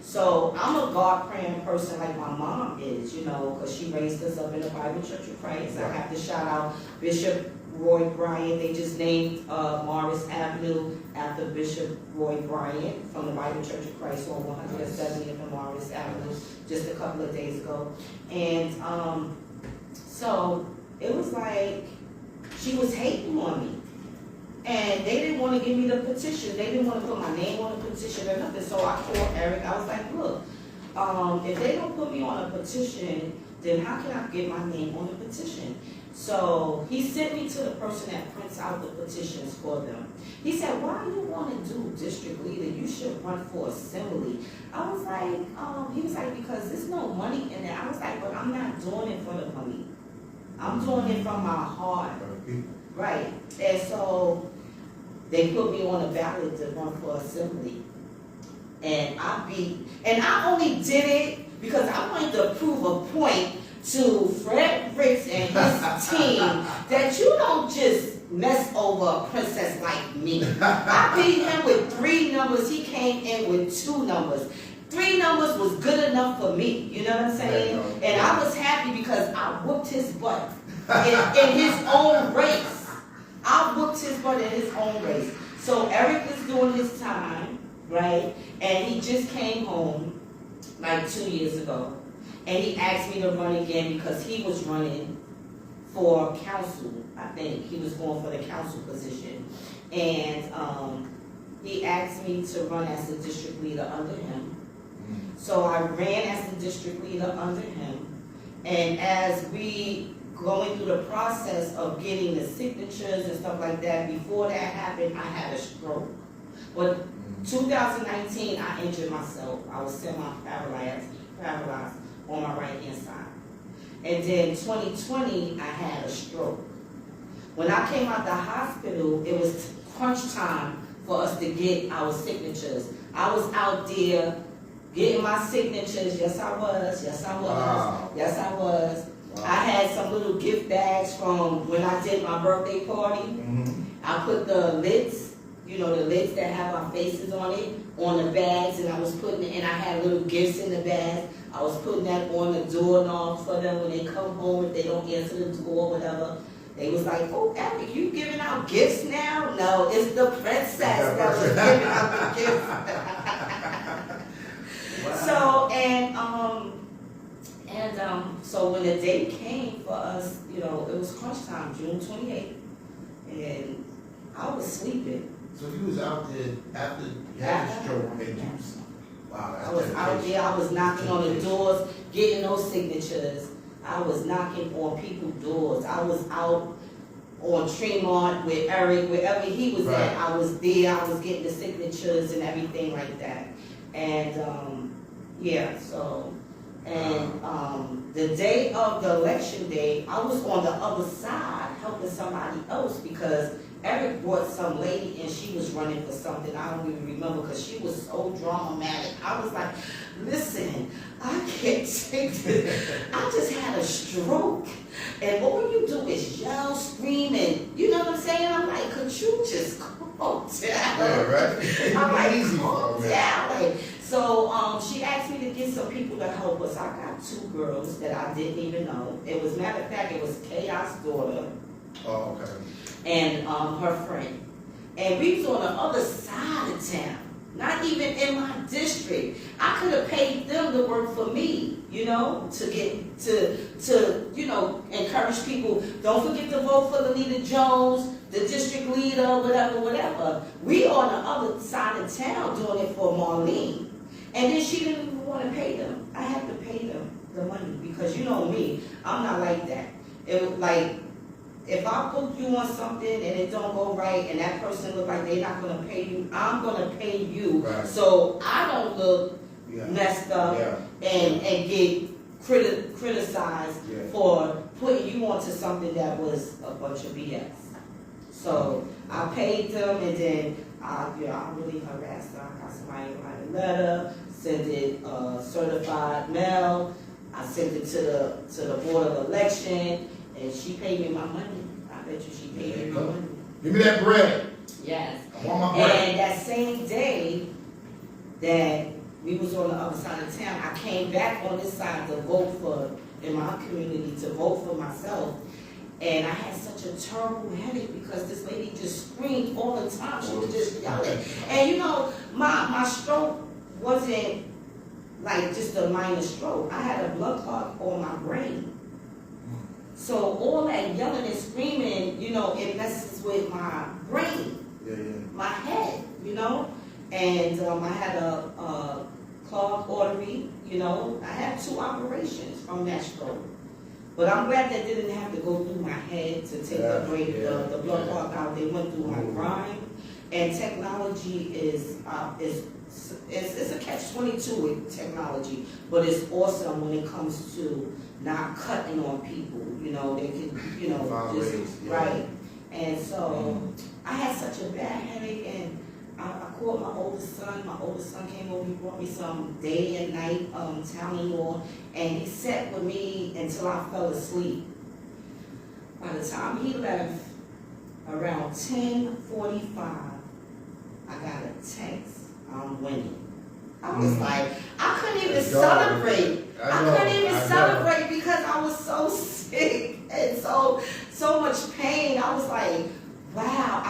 So I'm a God-praying person like my mom is, because she raised us up in the Bible Church of Christ. I have to shout out Bishop Roy Bryant. They just named Morris Avenue after Bishop Roy Bryant from the Bible Church of Christ on 170th and Morris Avenue just a couple of days ago. And so it was like she was hating on me. And they didn't want to give me the petition. They didn't want to put my name on the petition or nothing. So I called Eric. I was like, look, if they don't put me on a petition, then how can I get my name on the petition? So he sent me to the person that prints out the petitions for them. He said, why do you want to do district leader? You should run for assembly. I was like, he was like, because there's no money in it. I was like, but I'm not doing it for the money. I'm doing it from my heart. Right. And so they put me on a ballot to run for assembly. And I only did it because I wanted to prove a point to Fred Ricks and his team that you don't just mess over a princess like me. I beat him with 3 numbers. He came in with 2 numbers. 3 numbers was good enough for me. You know what I'm saying? And I was happy because I whooped his butt in his own race. I whooped his butt in his own race. So Eric is doing his time, right? And he just came home like 2 years ago. And he asked me to run again because he was running for council, I think. He was going for the council position. And he asked me to run as the district leader under him. So I ran as the district leader under him. And as we going through the process of getting the signatures and stuff like that, before that happened, I had a stroke. But 2019, I injured myself. I was semi-paralyzed on my right-hand side. And then 2020, I had a stroke. When I came out the hospital, it was crunch time for us to get our signatures. I was out there getting my signatures. Yes, I was. Yes, I was. Wow. Yes, I was. Wow. I had some little gift bags from when I did my birthday party. I put the lids you know, the lids that have our faces on it, on the bags, and I was putting it, and I had little gifts in the bags. I was putting that on the doorknob for them when they come home, if they don't answer the door or whatever. They was like, oh, Eric, you giving out gifts now? No, it's the princess that was giving out the gifts. Wow. So when the date came for us, you know, it was crunch time, June 28th, and I was sleeping. So you was out there after you had the stroke and you was, wow, I was out there, I was knocking on the doors, getting those signatures. I was knocking on people's doors. I was out on Tremont with Eric, wherever he was Right. at, I was there, I was getting the signatures and everything like that. And, the day of the election day, I was on the other side helping somebody else because Eric brought some lady and she was running for something. I don't even remember because she was so dramatic. I was like, listen, I can't take this. I just had a stroke. And all you do is yell, scream, and you know what I'm saying? I'm like, could you just calm down? Yeah, right? I'm like, Easy calm for me. down. So she asked me to get some people to help us. I got 2 girls that I didn't even know. It was, matter of fact, it was Chaos' daughter Oh, okay. and her friend. And we was on the other side of town, not even in my district. I could have paid them to work for me, you know, to get to you know, encourage people. Don't forget to vote for Lanita Jones, the district leader, whatever. We on the other side of town doing it for Marlene. And then she didn't even want to pay them. I had to pay them the money because you know me, I'm not like that. It was like, if I book you on something and it don't go right and that person look like they're not going to pay you, I'm going to pay you. Right. So I don't look Yeah. messed up Yeah. and get criticized Yeah. for putting you onto something that was a bunch of BS. So I paid them and then I really harassed her. I got somebody to write a letter, sent it certified mail. I sent it to the Board of Election. And she paid me my money. I bet you she paid me my money. Give me that bread. Yes. I want my bread. And that same day that we was on the other side of town, I came back on this side to vote for, in my community, to vote for myself. And I had such a terrible headache because this lady just screamed all the time. She was just yelling. And you know, my stroke wasn't like just a minor stroke. I had a blood clot on my brain. So all that yelling and screaming, you know, it messes with my brain, my head, you know. And I had a clogged artery, you know. I had 2 operations from that stroke. But I'm glad that didn't have to go through my head to take the blood clot out. They went through my groin. And technology is it's a catch-22 with technology, but it's awesome when it comes to not cutting on people. You know, they can, you know, just right. And so I had such a bad headache, and I called my oldest son. My oldest son came over. He brought me some day and night Tylenol, and he sat with me until I fell asleep. By the time he left, around 10:45, I got a text. I'm winning. I was like, I couldn't even celebrate. I couldn't even celebrate because I was so sick and so much pain. I was like, wow.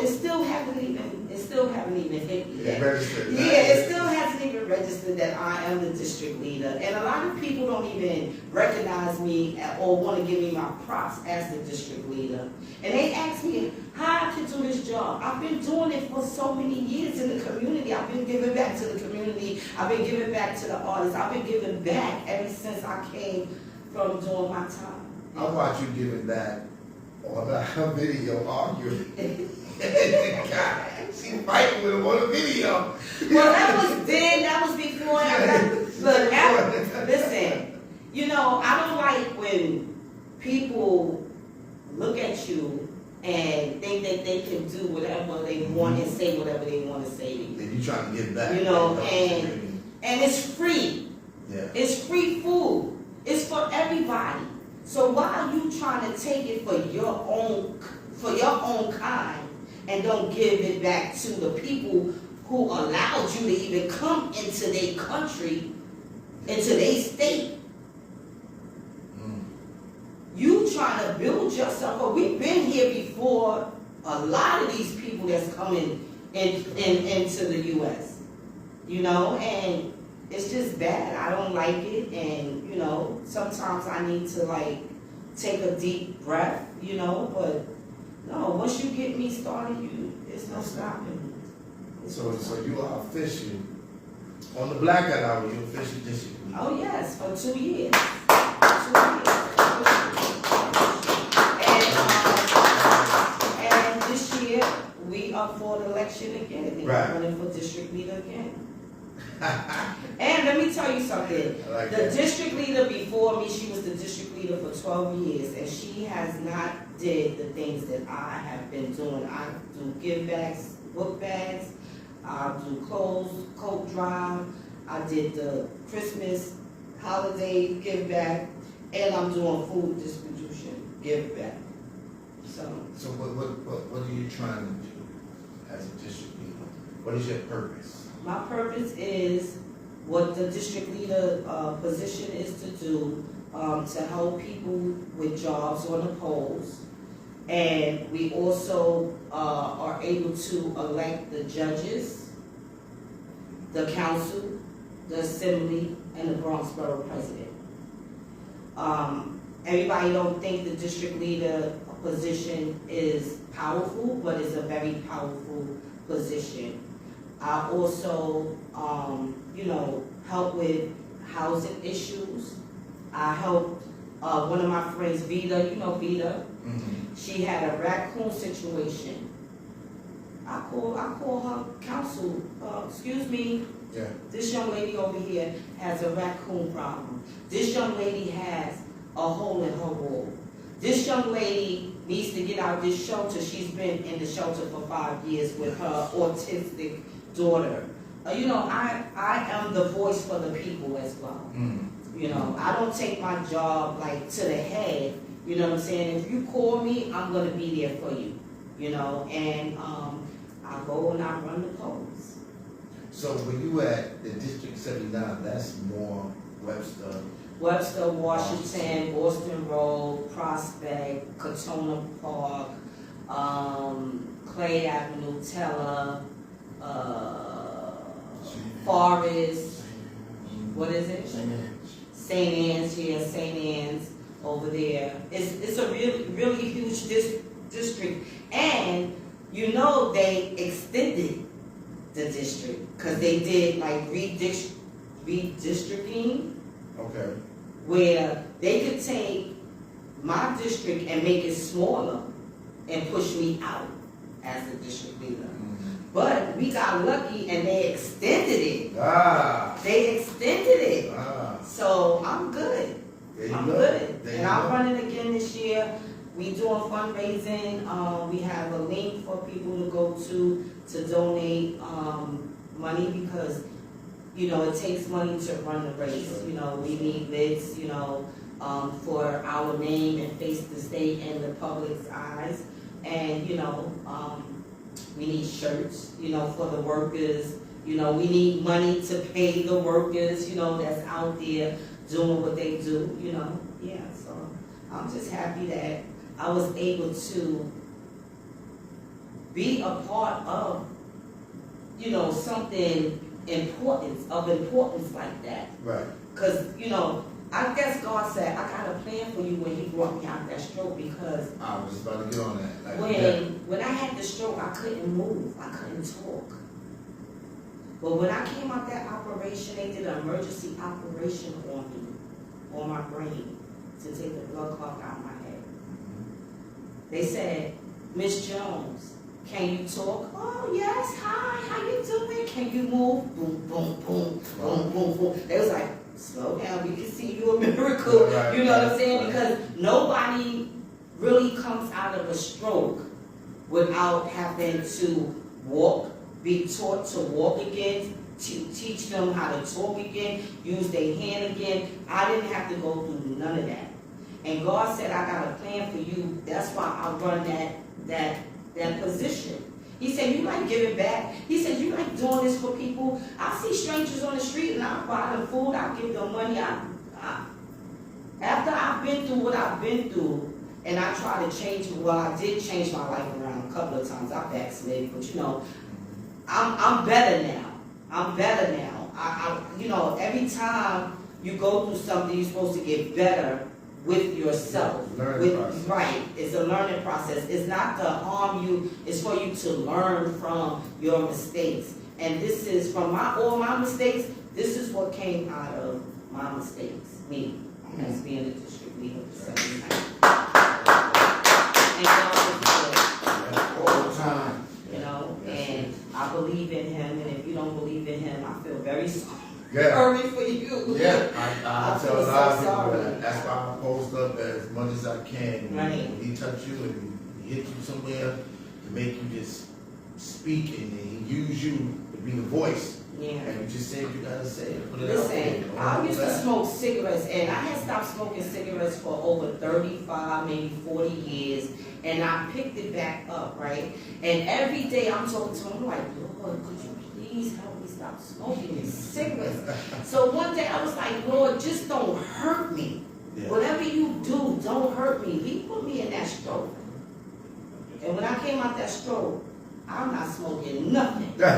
It still haven't even hit me yet. It still hasn't even registered that I am the district leader. And a lot of people don't even recognize me or want to give me my props as the district leader. And they ask me how I can do this job. I've been doing it for so many years in the community. I've been giving back to the community. I've been giving back to the artists. I've been giving back ever since I came from doing my time. I watch you giving back on a video arguing. God, she fighting with him on the video. Well, that was before I got, listen, you know, I don't like when people look at you and think that they can do whatever they want and say whatever they want to say to you. And you trying to get back. You know, and it's free. Yeah. It's free food. It's for everybody. So why are you trying to take it for your own kind and don't give it back to the people who allowed you to even come into their country, into their state. You trying to build yourself up. We've been here before a lot of these people that's coming into the U.S., you know, and it's just bad. I don't like it, and, you know, sometimes I need to, like, take a deep breath, you know, but no, once you get me started, there's no stopping me. So you are official on the Blackout Hour. You official district leader. Oh yes, for 2 years. 2 years. And this year we are for the election again. And Right. I'm running for district leader again. And let me tell you something. I like The that. district leader before me, she was the district leader for 12 years, and she has not did the things that I have been doing. I do give bags, book bags, I do clothes, coat drive, I did the Christmas holiday give back, and I'm doing food distribution give back. So what are you trying to do as a district leader? What is your purpose? my purpose is what the district leader position is to do, to help people with jobs on the polls. And we also are able to elect the judges, the council, the assembly, and the Bronx Borough president. Everybody don't think the district leader position is powerful, but it's a very powerful position. I also, you know, help with housing issues. I helped one of my friends, Vita, you know Vita. Mm-hmm. She had a raccoon situation. I call her counsel, excuse me, Yeah. this young lady over here has a raccoon problem. This young lady has a hole in her wall. This young lady needs to get out of this shelter. She's been in the shelter for 5 years with her autistic daughter. You know, I am the voice for the people as well. Mm-hmm. You know, I don't take my job like to the head. You know what I'm saying? If you call me, I'm gonna be there for you. You know, and I go and I run the polls. So when you at the District 79, that's more Webster, Washington, Boston Road, Prospect, Katona Park, Clay Avenue, Teller, Forest, what is it? St. Anne's here, St. Anne's over there. It's a really huge district, and you know they extended the district because they did like redistricting. Okay. Where they could take my district and make it smaller and push me out as the district leader. Mm-hmm. But we got lucky and they extended it. They extended it. So I'm good. I'm good. And I'm running again this year. We doing fundraising. We have a link for people to go to donate money because you know, it takes money to run the race. You know, we need bids, you know, for our name and face the state in the public's eyes. And, you know, we need shirts, you know, for the workers. You know, we need money to pay the workers, you know, that's out there doing what they do, you know. Yeah, so I'm just happy that I was able to be a part of, you know, something importance like that. Right. Because, you know, I guess God said, I got a plan for you when he brought me out that stroke because I was about to get on that. Like, when I had the stroke, I couldn't move. I couldn't talk. But when I came out that operation, they did an emergency operation on me, on my brain, to take the blood clot out of my head. They said, Miss Jones, can you talk? Oh, yes, hi, how you doing? Can you move? Boom, boom, boom, boom, boom, boom. They was like, slow down, we can see you a miracle. Right, you know what I'm saying? right. Because nobody really comes out of a stroke without having to walk, be taught to walk again, to teach them how to talk again, use their hand again. I didn't have to go through none of that. And God said, I got a plan for you. That's why I run that position. He said, you like giving back. He said, you like doing this for people. I see strangers on the street and I buy them food, I give them money. After I've been through what I've been through, and I try to change, well, I did change my life around a couple of times. I backslid, but you know, I'm better now. I'm better now. You know, every time you go through something, you're supposed to get better with yourself. Learning process. Right, it's a learning process. It's not to harm you, it's for you to learn from your mistakes. And this is, from all my mistakes, this is what came out of my mistakes, me, as being a district leader for 7 years. And God is good. All the time. You know, and I believe in him, and if you don't believe in him, I feel very sorry for you. Yeah, I I tell feel a lot of so people sorry. that. That's why I post up as much as I can. Right. When he touch you and he hit you somewhere to make you just speak and he use you to be the voice. Yeah. And you just say what you gotta say and put it out there. Listen, I used to smoke cigarettes, and I had stopped smoking cigarettes for over 35, maybe 40 years, and I picked it back up, right? And every day I'm talking to him, I'm like, Lord, could you please help me stop smoking these cigarettes? So one day I was like, Lord, just don't hurt me. Yeah. Whatever you do, don't hurt me. He put me in that stroke. And when I came out that stroke, I'm not smoking nothing. I'm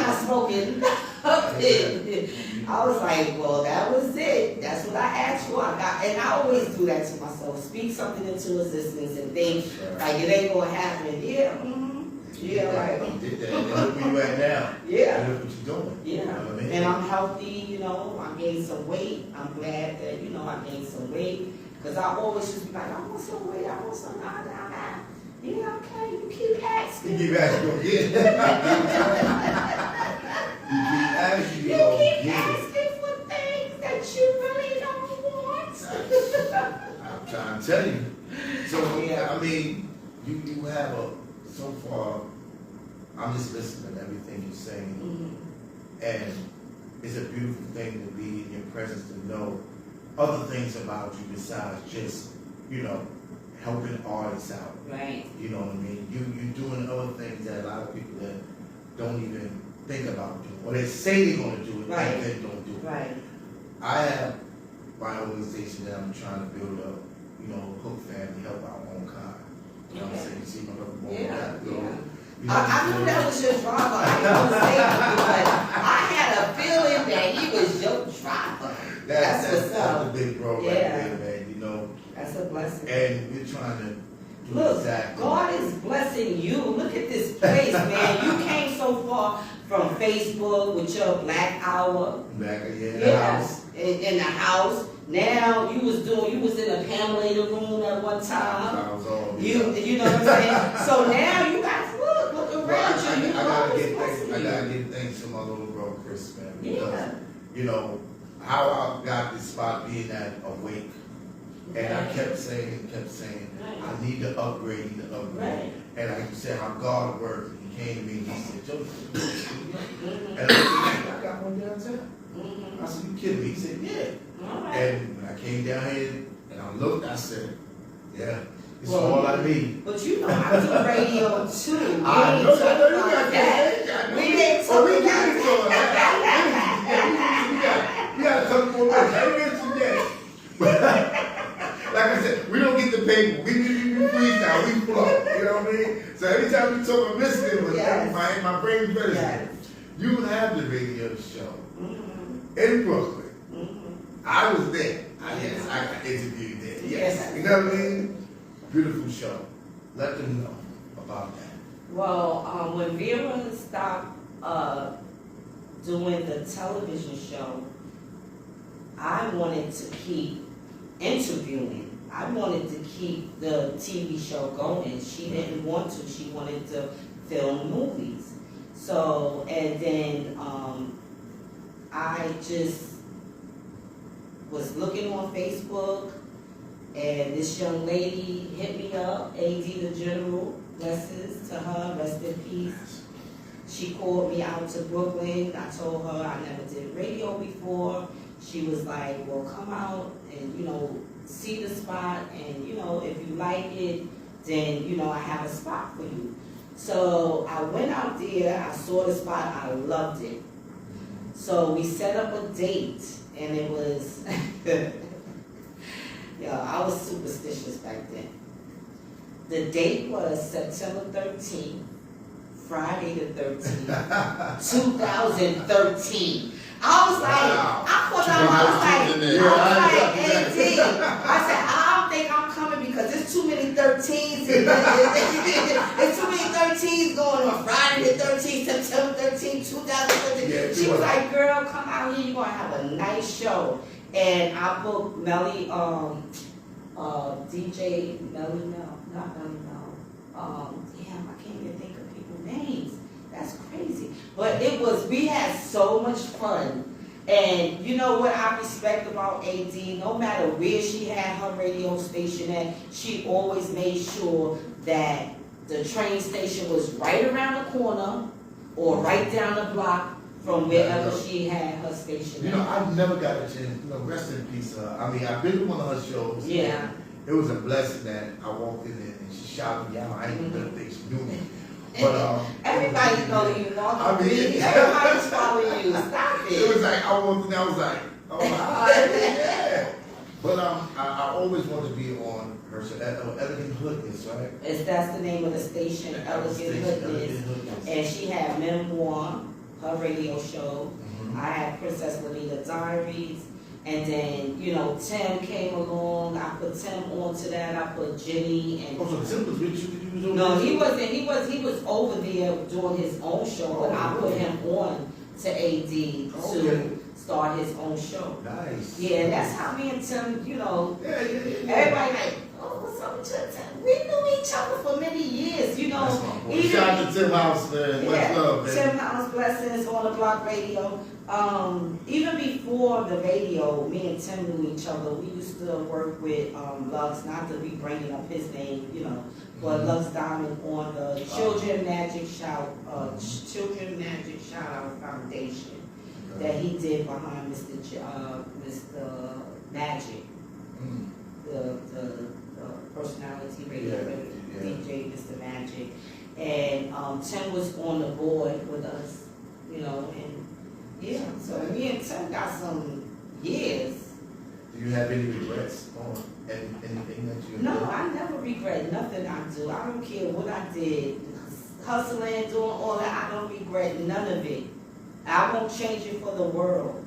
not smoking nothing. I was like, well, that was it. That's what I asked for. And I always do that to myself. Speak something into existence and think like it ain't gonna happen. Yeah, yeah, right. You did that. And look where you at now. Yeah. And look what you're doing. Yeah, You know what I mean? and I'm healthy, you know, I gained some weight. I'm glad that, you know, I gained some weight. Because I always just be like, I want some weight, I want some, yeah, okay, you keep asking. You keep asking, you gonna get it. You keep asking, You you gonna keep get it. asking for things that you really don't want. I'm trying to tell you. So, Yeah. I mean, you have so far, I'm just listening to everything you're saying. And it's a beautiful thing to be in your presence, to know other things about you besides just, you know, helping artists out. Right. You know what I mean? You're doing other things that a lot of people that don't even think about doing. Or they say they're going to do it, Right. and then don't do it. Right. I have my organization that I'm trying to build up, you know, Hook Family, help our own kind. You know what I'm saying? You see my brother Mo, Yeah, got to go. yeah. You know, I knew that was your driver. I didn't want to say it, but I had a feeling that he was your driver. That's what's up. the big bro right Yeah. there, man, you know. That's a blessing. And we're trying to do Look, exactly. God is blessing you. Look at this place, man. You came so far from Facebook with your Black Hour. Back in the house. In the house. Now you was in a Pamela room at one time. I was all You know what I'm saying? So now you guys look around Well, you. I God gotta is get blessing thanks. I you. gotta give thanks to my little bro Chris, man. Because, Yeah. you know, how I got this spot being that awake. And I kept saying, I need to upgrade, Right. And like you said, how God worked. He came to me and he said, Joseph, and I said, I got one downtown. I said, you kidding me? He said, yeah. All right. And when I came down here and I looked, I said, yeah, it's Well, all I need. But you know I do radio too. We I ain't know talking you about got that. that. We ain't Oh, we talking got about it for that. We got a couple more minutes. I didn't mention that. Like I said, we don't get the paper. We freestyle. We flow. You know what I mean? So every time we talk about listening, Yes. my brain's better. Yes. You have the radio show in Brooklyn. I was there. I got interviewed there. Yes. Yes. You know what I mean? Beautiful show. Let them know about that. Well, when Vera stopped doing the television show, I wanted to keep interviewing. I wanted to keep the TV show going. She didn't want to. She wanted to film movies. So, and then I just was looking on Facebook, and this young lady hit me up, AD the General, blessings to her, rest in peace. She called me out to Brooklyn. I told her I never did radio before. She was like, well, come out and, you know, see the spot, and, you know, if you like it, then, you know, I have a spot for you. So I went out there, I saw the spot, I loved it. So we set up a date, and it was, I was superstitious back then. The date was September 13th, Friday the 13th, 2013. I was like, Wow. I thought I was like, I said, I don't think I'm coming because there's too many 13s. There's too many 13s going on. Friday the 13th, September 13th, 2013. Yeah, She was like, girl, come out here, you're going to have a nice show. And I booked Melly, DJ Melly, not Melly, damn, I can't even think of people's names. That's crazy. But we had so much fun. And you know what I respect about AD, no matter where she had her radio station at, she always made sure that the train station was right around the corner or right down the block from wherever she had her station You at. know, I've never got a chance, rest in peace. I mean, I've been to one of her shows. Yeah. It was a blessing that I walked in there and she shouted me out. I didn't even think she knew me. But Everybody know you, Mark. I mean, Everybody's following you. Stop it was it. like I walked in, I was like, oh my yeah. But I always wanted to be on her show, Elegant Hoodness, right? That's the name of the station, Elegant Hoodness. And she had Memoir, her radio show. Mhm. I had Princess Lanita Diaries. And then, you know, Tim came along. I put Tim onto that. I put Jenny and. Oh, so Tim was with you? He was over No, there? he wasn't. He was over there doing his own show, but I put him on to AD to start his own show. Nice. Yeah, and that's how me and Tim, you know, Yeah. everybody like, oh, what's up with you, Tim? We knew each other for many years, you know. That's my boy. Shout out to Tim House, man. Much love, man. Tim House Blessings on the Block Radio. Even before the radio, me and Tim knew each other. We used to work with Lux, not to be bringing up his name, you know, but Lux Diamond on the Children Magic Shout Out Foundation that he did behind Mr. Magic, the personality radio DJ Mr. Magic, and Tim was on the board with us, you know, and yeah, so me and Tim got some years. Do you have any regrets on anything that you No, I never regret nothing I do. I don't care what I did, hustling, doing all that. I don't regret none of it. I won't change it for the world.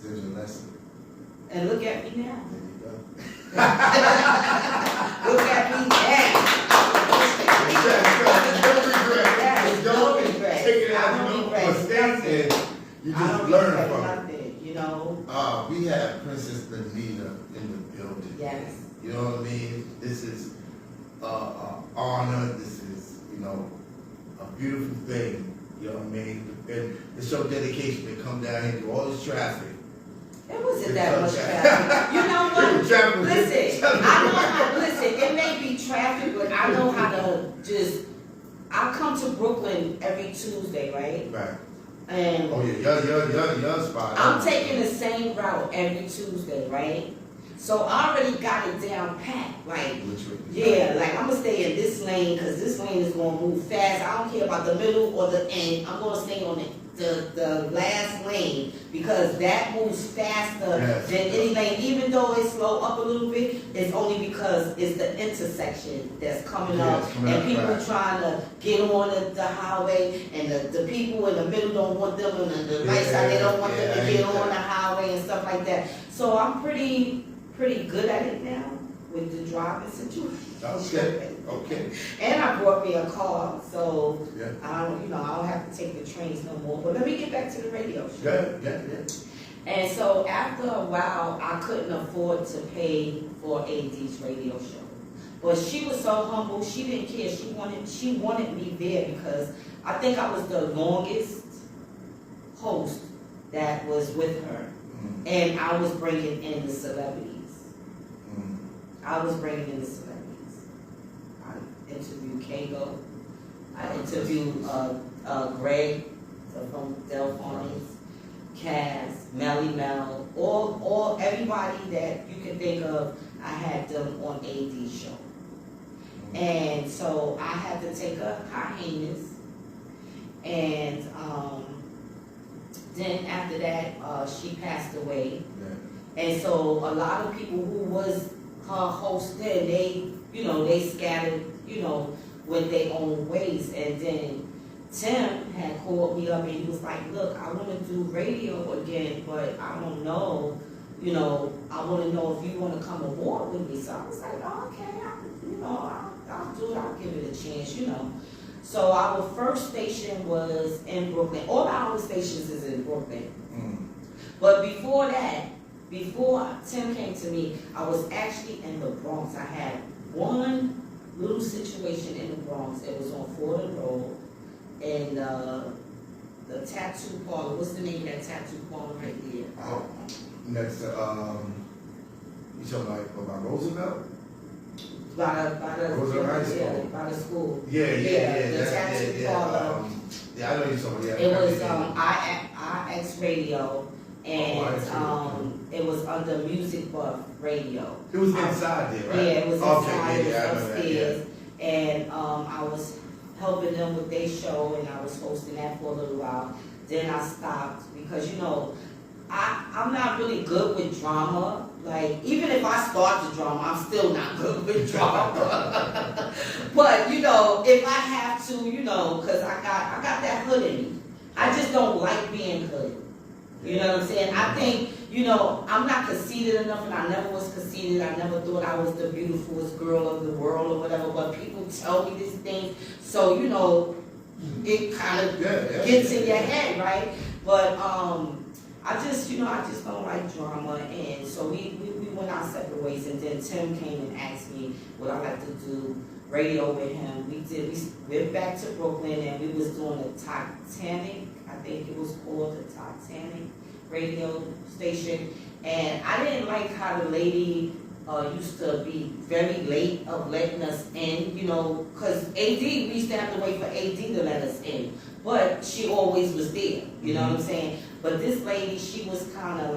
There's a lesson. And look at me now. There you go. Look at me now. Don't regret. take it I out, don't you know, regret mistakes, and you I just don't learn regret from it. nothing, you know. We have Princess Lanita in the building. Yes. You know what I mean? This is honor. This is, you know, a beautiful thing. You know what I mean? And to show dedication to come down here through all this traffic. It wasn't that much traffic. You know what? Listen, I know how, listen, it may be traffic, but I know how to just, I come to Brooklyn every Tuesday, right? Right. And Oh yeah, your spot. I'm taking the same route every Tuesday, right? So I already got it down pat, like, Which way? yeah, like I'm gonna stay in this lane because this lane is gonna move fast. I don't care about the middle or the end. I'm gonna stay on the last lane because that moves faster Yes. than any lane. Even though it's slow up a little bit, it's only because it's the intersection that's coming Yeah, up it's coming and up, people right. trying to get on the highway and the people in the middle don't want them and the right side they don't want them to get on the highway and stuff like that. So I'm pretty good at it now with the driving situation. Okay. And I brought me a car, so Yeah. I don't have to take the trains no more. But let me get back to the radio show. Good. And so after a while, I couldn't afford to pay for AD's radio show. But she was so humble, she didn't care. She wanted me there because I think I was the longest host that was with her. And I was bringing in the celebrities. I interviewed Kago. I interviewed Greg from Delphonics, Cass, Melly Mel, everybody that you can think of. I had them on AD's show, And so I had to take a hiatus. And then after that, she passed away. Yeah. And so a lot of people who was her host then, they scattered, went their own ways. And then Tim had called me up and he was like, look, I want to do radio again, but I don't know, I want to know if you want to come aboard with me. So I was like, oh, okay, I'll do it, I'll give it a chance, So our first station was in Brooklyn. All our stations is in Brooklyn. But before that, before Tim came to me, I was actually in the Bronx. I had one little situation in the Bronx. It was on Fordham Road, and the tattoo parlor. What's the name of that tattoo parlor right there? Oh, next to you talking about Roosevelt? By the Roosevelt High School. Yeah, by the school. Yeah. The tattoo parlor. Yeah, I know you're talking about. It was IX Radio. And it was under Music Buff Radio. It was inside there, right? Yeah, it was inside, Okay, it was I know that, upstairs. And I was helping them with their show, and I was hosting that for a little while. Then I stopped because, I'm not really good with drama. Like, even if I start the drama, I'm still not good with drama. But, if I have to, because I got that hood in me. I just don't like being hood. You know what I'm saying? I think, I'm not conceited enough, and I never was conceited. I never thought I was the beautifulest girl of the world or whatever, but people tell me these things. So, it kind of gets in your head, right? But I just don't like drama. And so we went our separate ways, and then Tim came and asked me would I like to do radio with him. We went back to Brooklyn, and we was doing the Titanic. I think it was called the Titanic radio station. And I didn't like how the lady used to be very late of letting us in, because AD, we used to have to wait for AD to let us in. But she always was there, you know what I'm saying? But this lady, she was kind of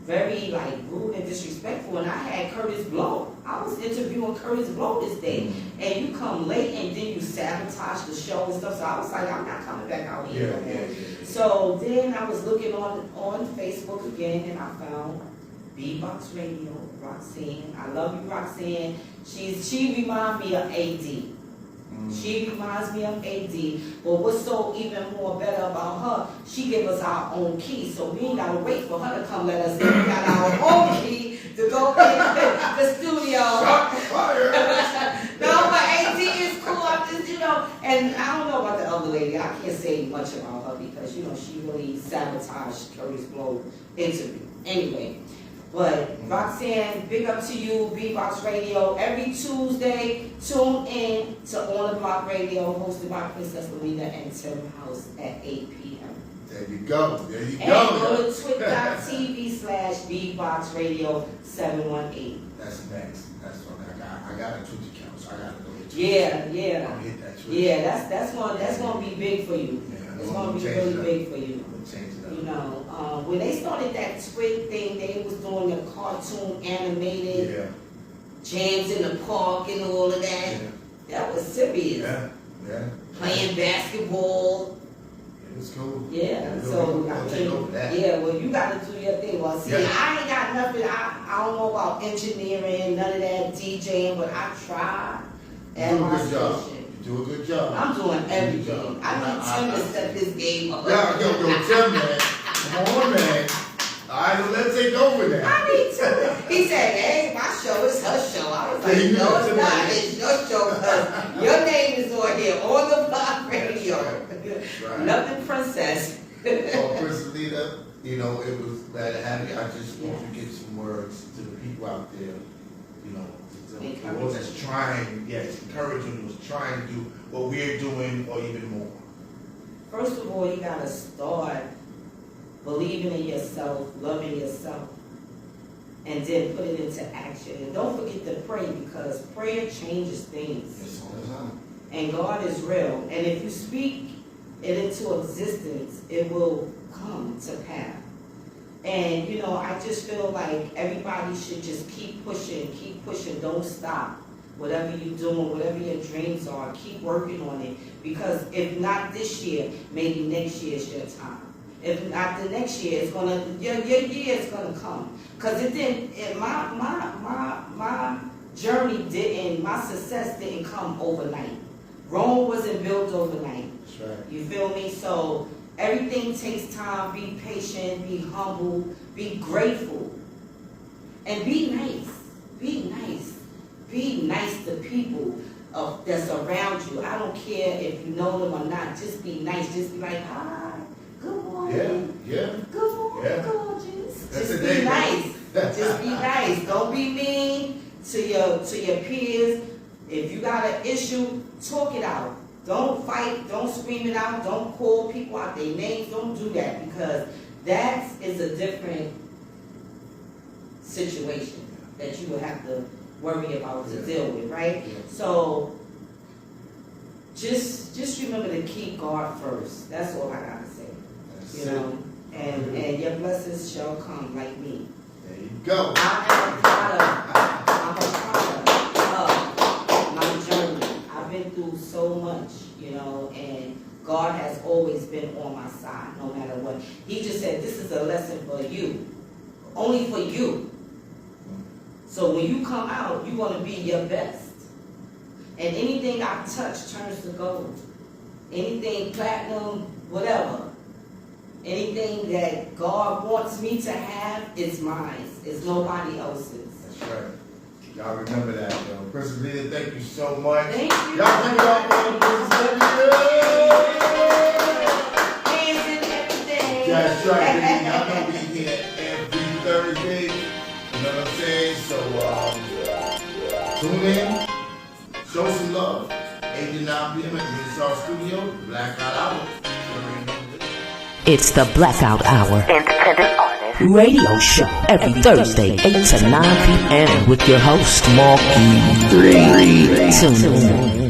very rude and disrespectful, and I had Curtis Blow. I was interviewing Curtis Blow this day, and you come late and then you sabotage the show and stuff. So I was like, I'm not coming back out here no more. So then I was looking on Facebook again, and I found B-Box Radio, Roxanne. I love you, Roxanne. She reminds me of AD. She reminds me of AD, but what's so even more better about her, she gave us our own key, so we ain't gotta wait for her to come let us in. We got our own key to go in the studio. No, but AD is cool. I'm just, and I don't know about the other lady. I can't say much about her because, she really sabotaged Curtis Blow interview. Anyway. But Roxanne, big up to you, B-Box Radio. Every Tuesday, tune in to On the Block Radio, hosted by Princess Lanita and Tim House at 8 p.m. There you go. And go to twit.tv/B-Box Radio 718. That's next. That's what I got a Twitch account, so I got to go to Twitch. Yeah. I'll hit that Twitch. Yeah, that's gonna be big for you. It's gonna be really big for you. Change it up. When they started that Twit thing, they was doing the cartoon animated jams in the park and all of that. Yeah. That was serious. Yeah. Playing basketball. It was cool. Yeah. So I think, well, you got to do your thing. Well, see, I ain't got nothing. I don't know about engineering, none of that DJing, but I tried. You do a good job. You do a good job. I'm doing everything. I need Tim to set this game up. Yo, Tim, man. Come on, man. All right, so let's take over now. I need Tim. He said, hey, my show is her show. I was like, no, it's not. It's your show because your name is on here, On the Block Radio. Right. Nothing Princess. Well, Princess Lanita, it was glad to have you. I just want to get some words to the people out there, the ones that's trying, encouraging who's trying to do what we're doing or even more. First of all, you got to start believing in yourself, loving yourself, and then put it into action. And don't forget to pray because prayer changes things. Yes, all the time. And God is real. And if you speak it into existence, it will come to pass. And, I just feel like everybody should just keep pushing, don't stop. Whatever you're doing, whatever your dreams are, keep working on it. Because if not this year, maybe next year is your time. If not the next year, it's gonna your year is gonna come. Cause it didn't. My journey didn't. My success didn't come overnight. Rome wasn't built overnight. That's right. You feel me? So everything takes time. Be patient. Be humble. Be grateful. And be nice. Be nice. Be nice to people that's around you. I don't care if you know them or not. Just be nice. Just be like, hi. Good morning. Yeah. Good morning, Yeah. gorgeous. That's Just a be day. nice. Just be nice. Don't be mean to your peers. If you got an issue, talk it out. Don't fight. Don't scream it out. Don't call people out their names. Don't do that, because that is a different situation that you will have to worry about to deal with, right? Yeah. So just remember to keep God first. That's all I gotta say. That's You it. know, and your blessings shall come like me. There you go. I'm a product of my journey. I've been through so much, you know, and God has always been on my side, no matter what. He just said, this is a lesson for you, only for you. So when you come out, you're going to be your best. And anything I touch turns to gold. Anything platinum, whatever. Anything that God wants me to have is mine. It's nobody else's. That's right. Y'all remember that, yo. Princess Lanita, thank you so much. Thank you. Y'all give it up for Princess Lanita. Hands and everything. That's right, baby. Y'all know we here every Thursday. You know what I'm saying? So, tune in, show some love. 8 to 9 p.m. at the Minnesota Studio, the Blackout Hour. It's the Blackout Hour. Independent artist radio show every Thursday, 8 to 9 p.m. with your host, Marky 3. Tune in.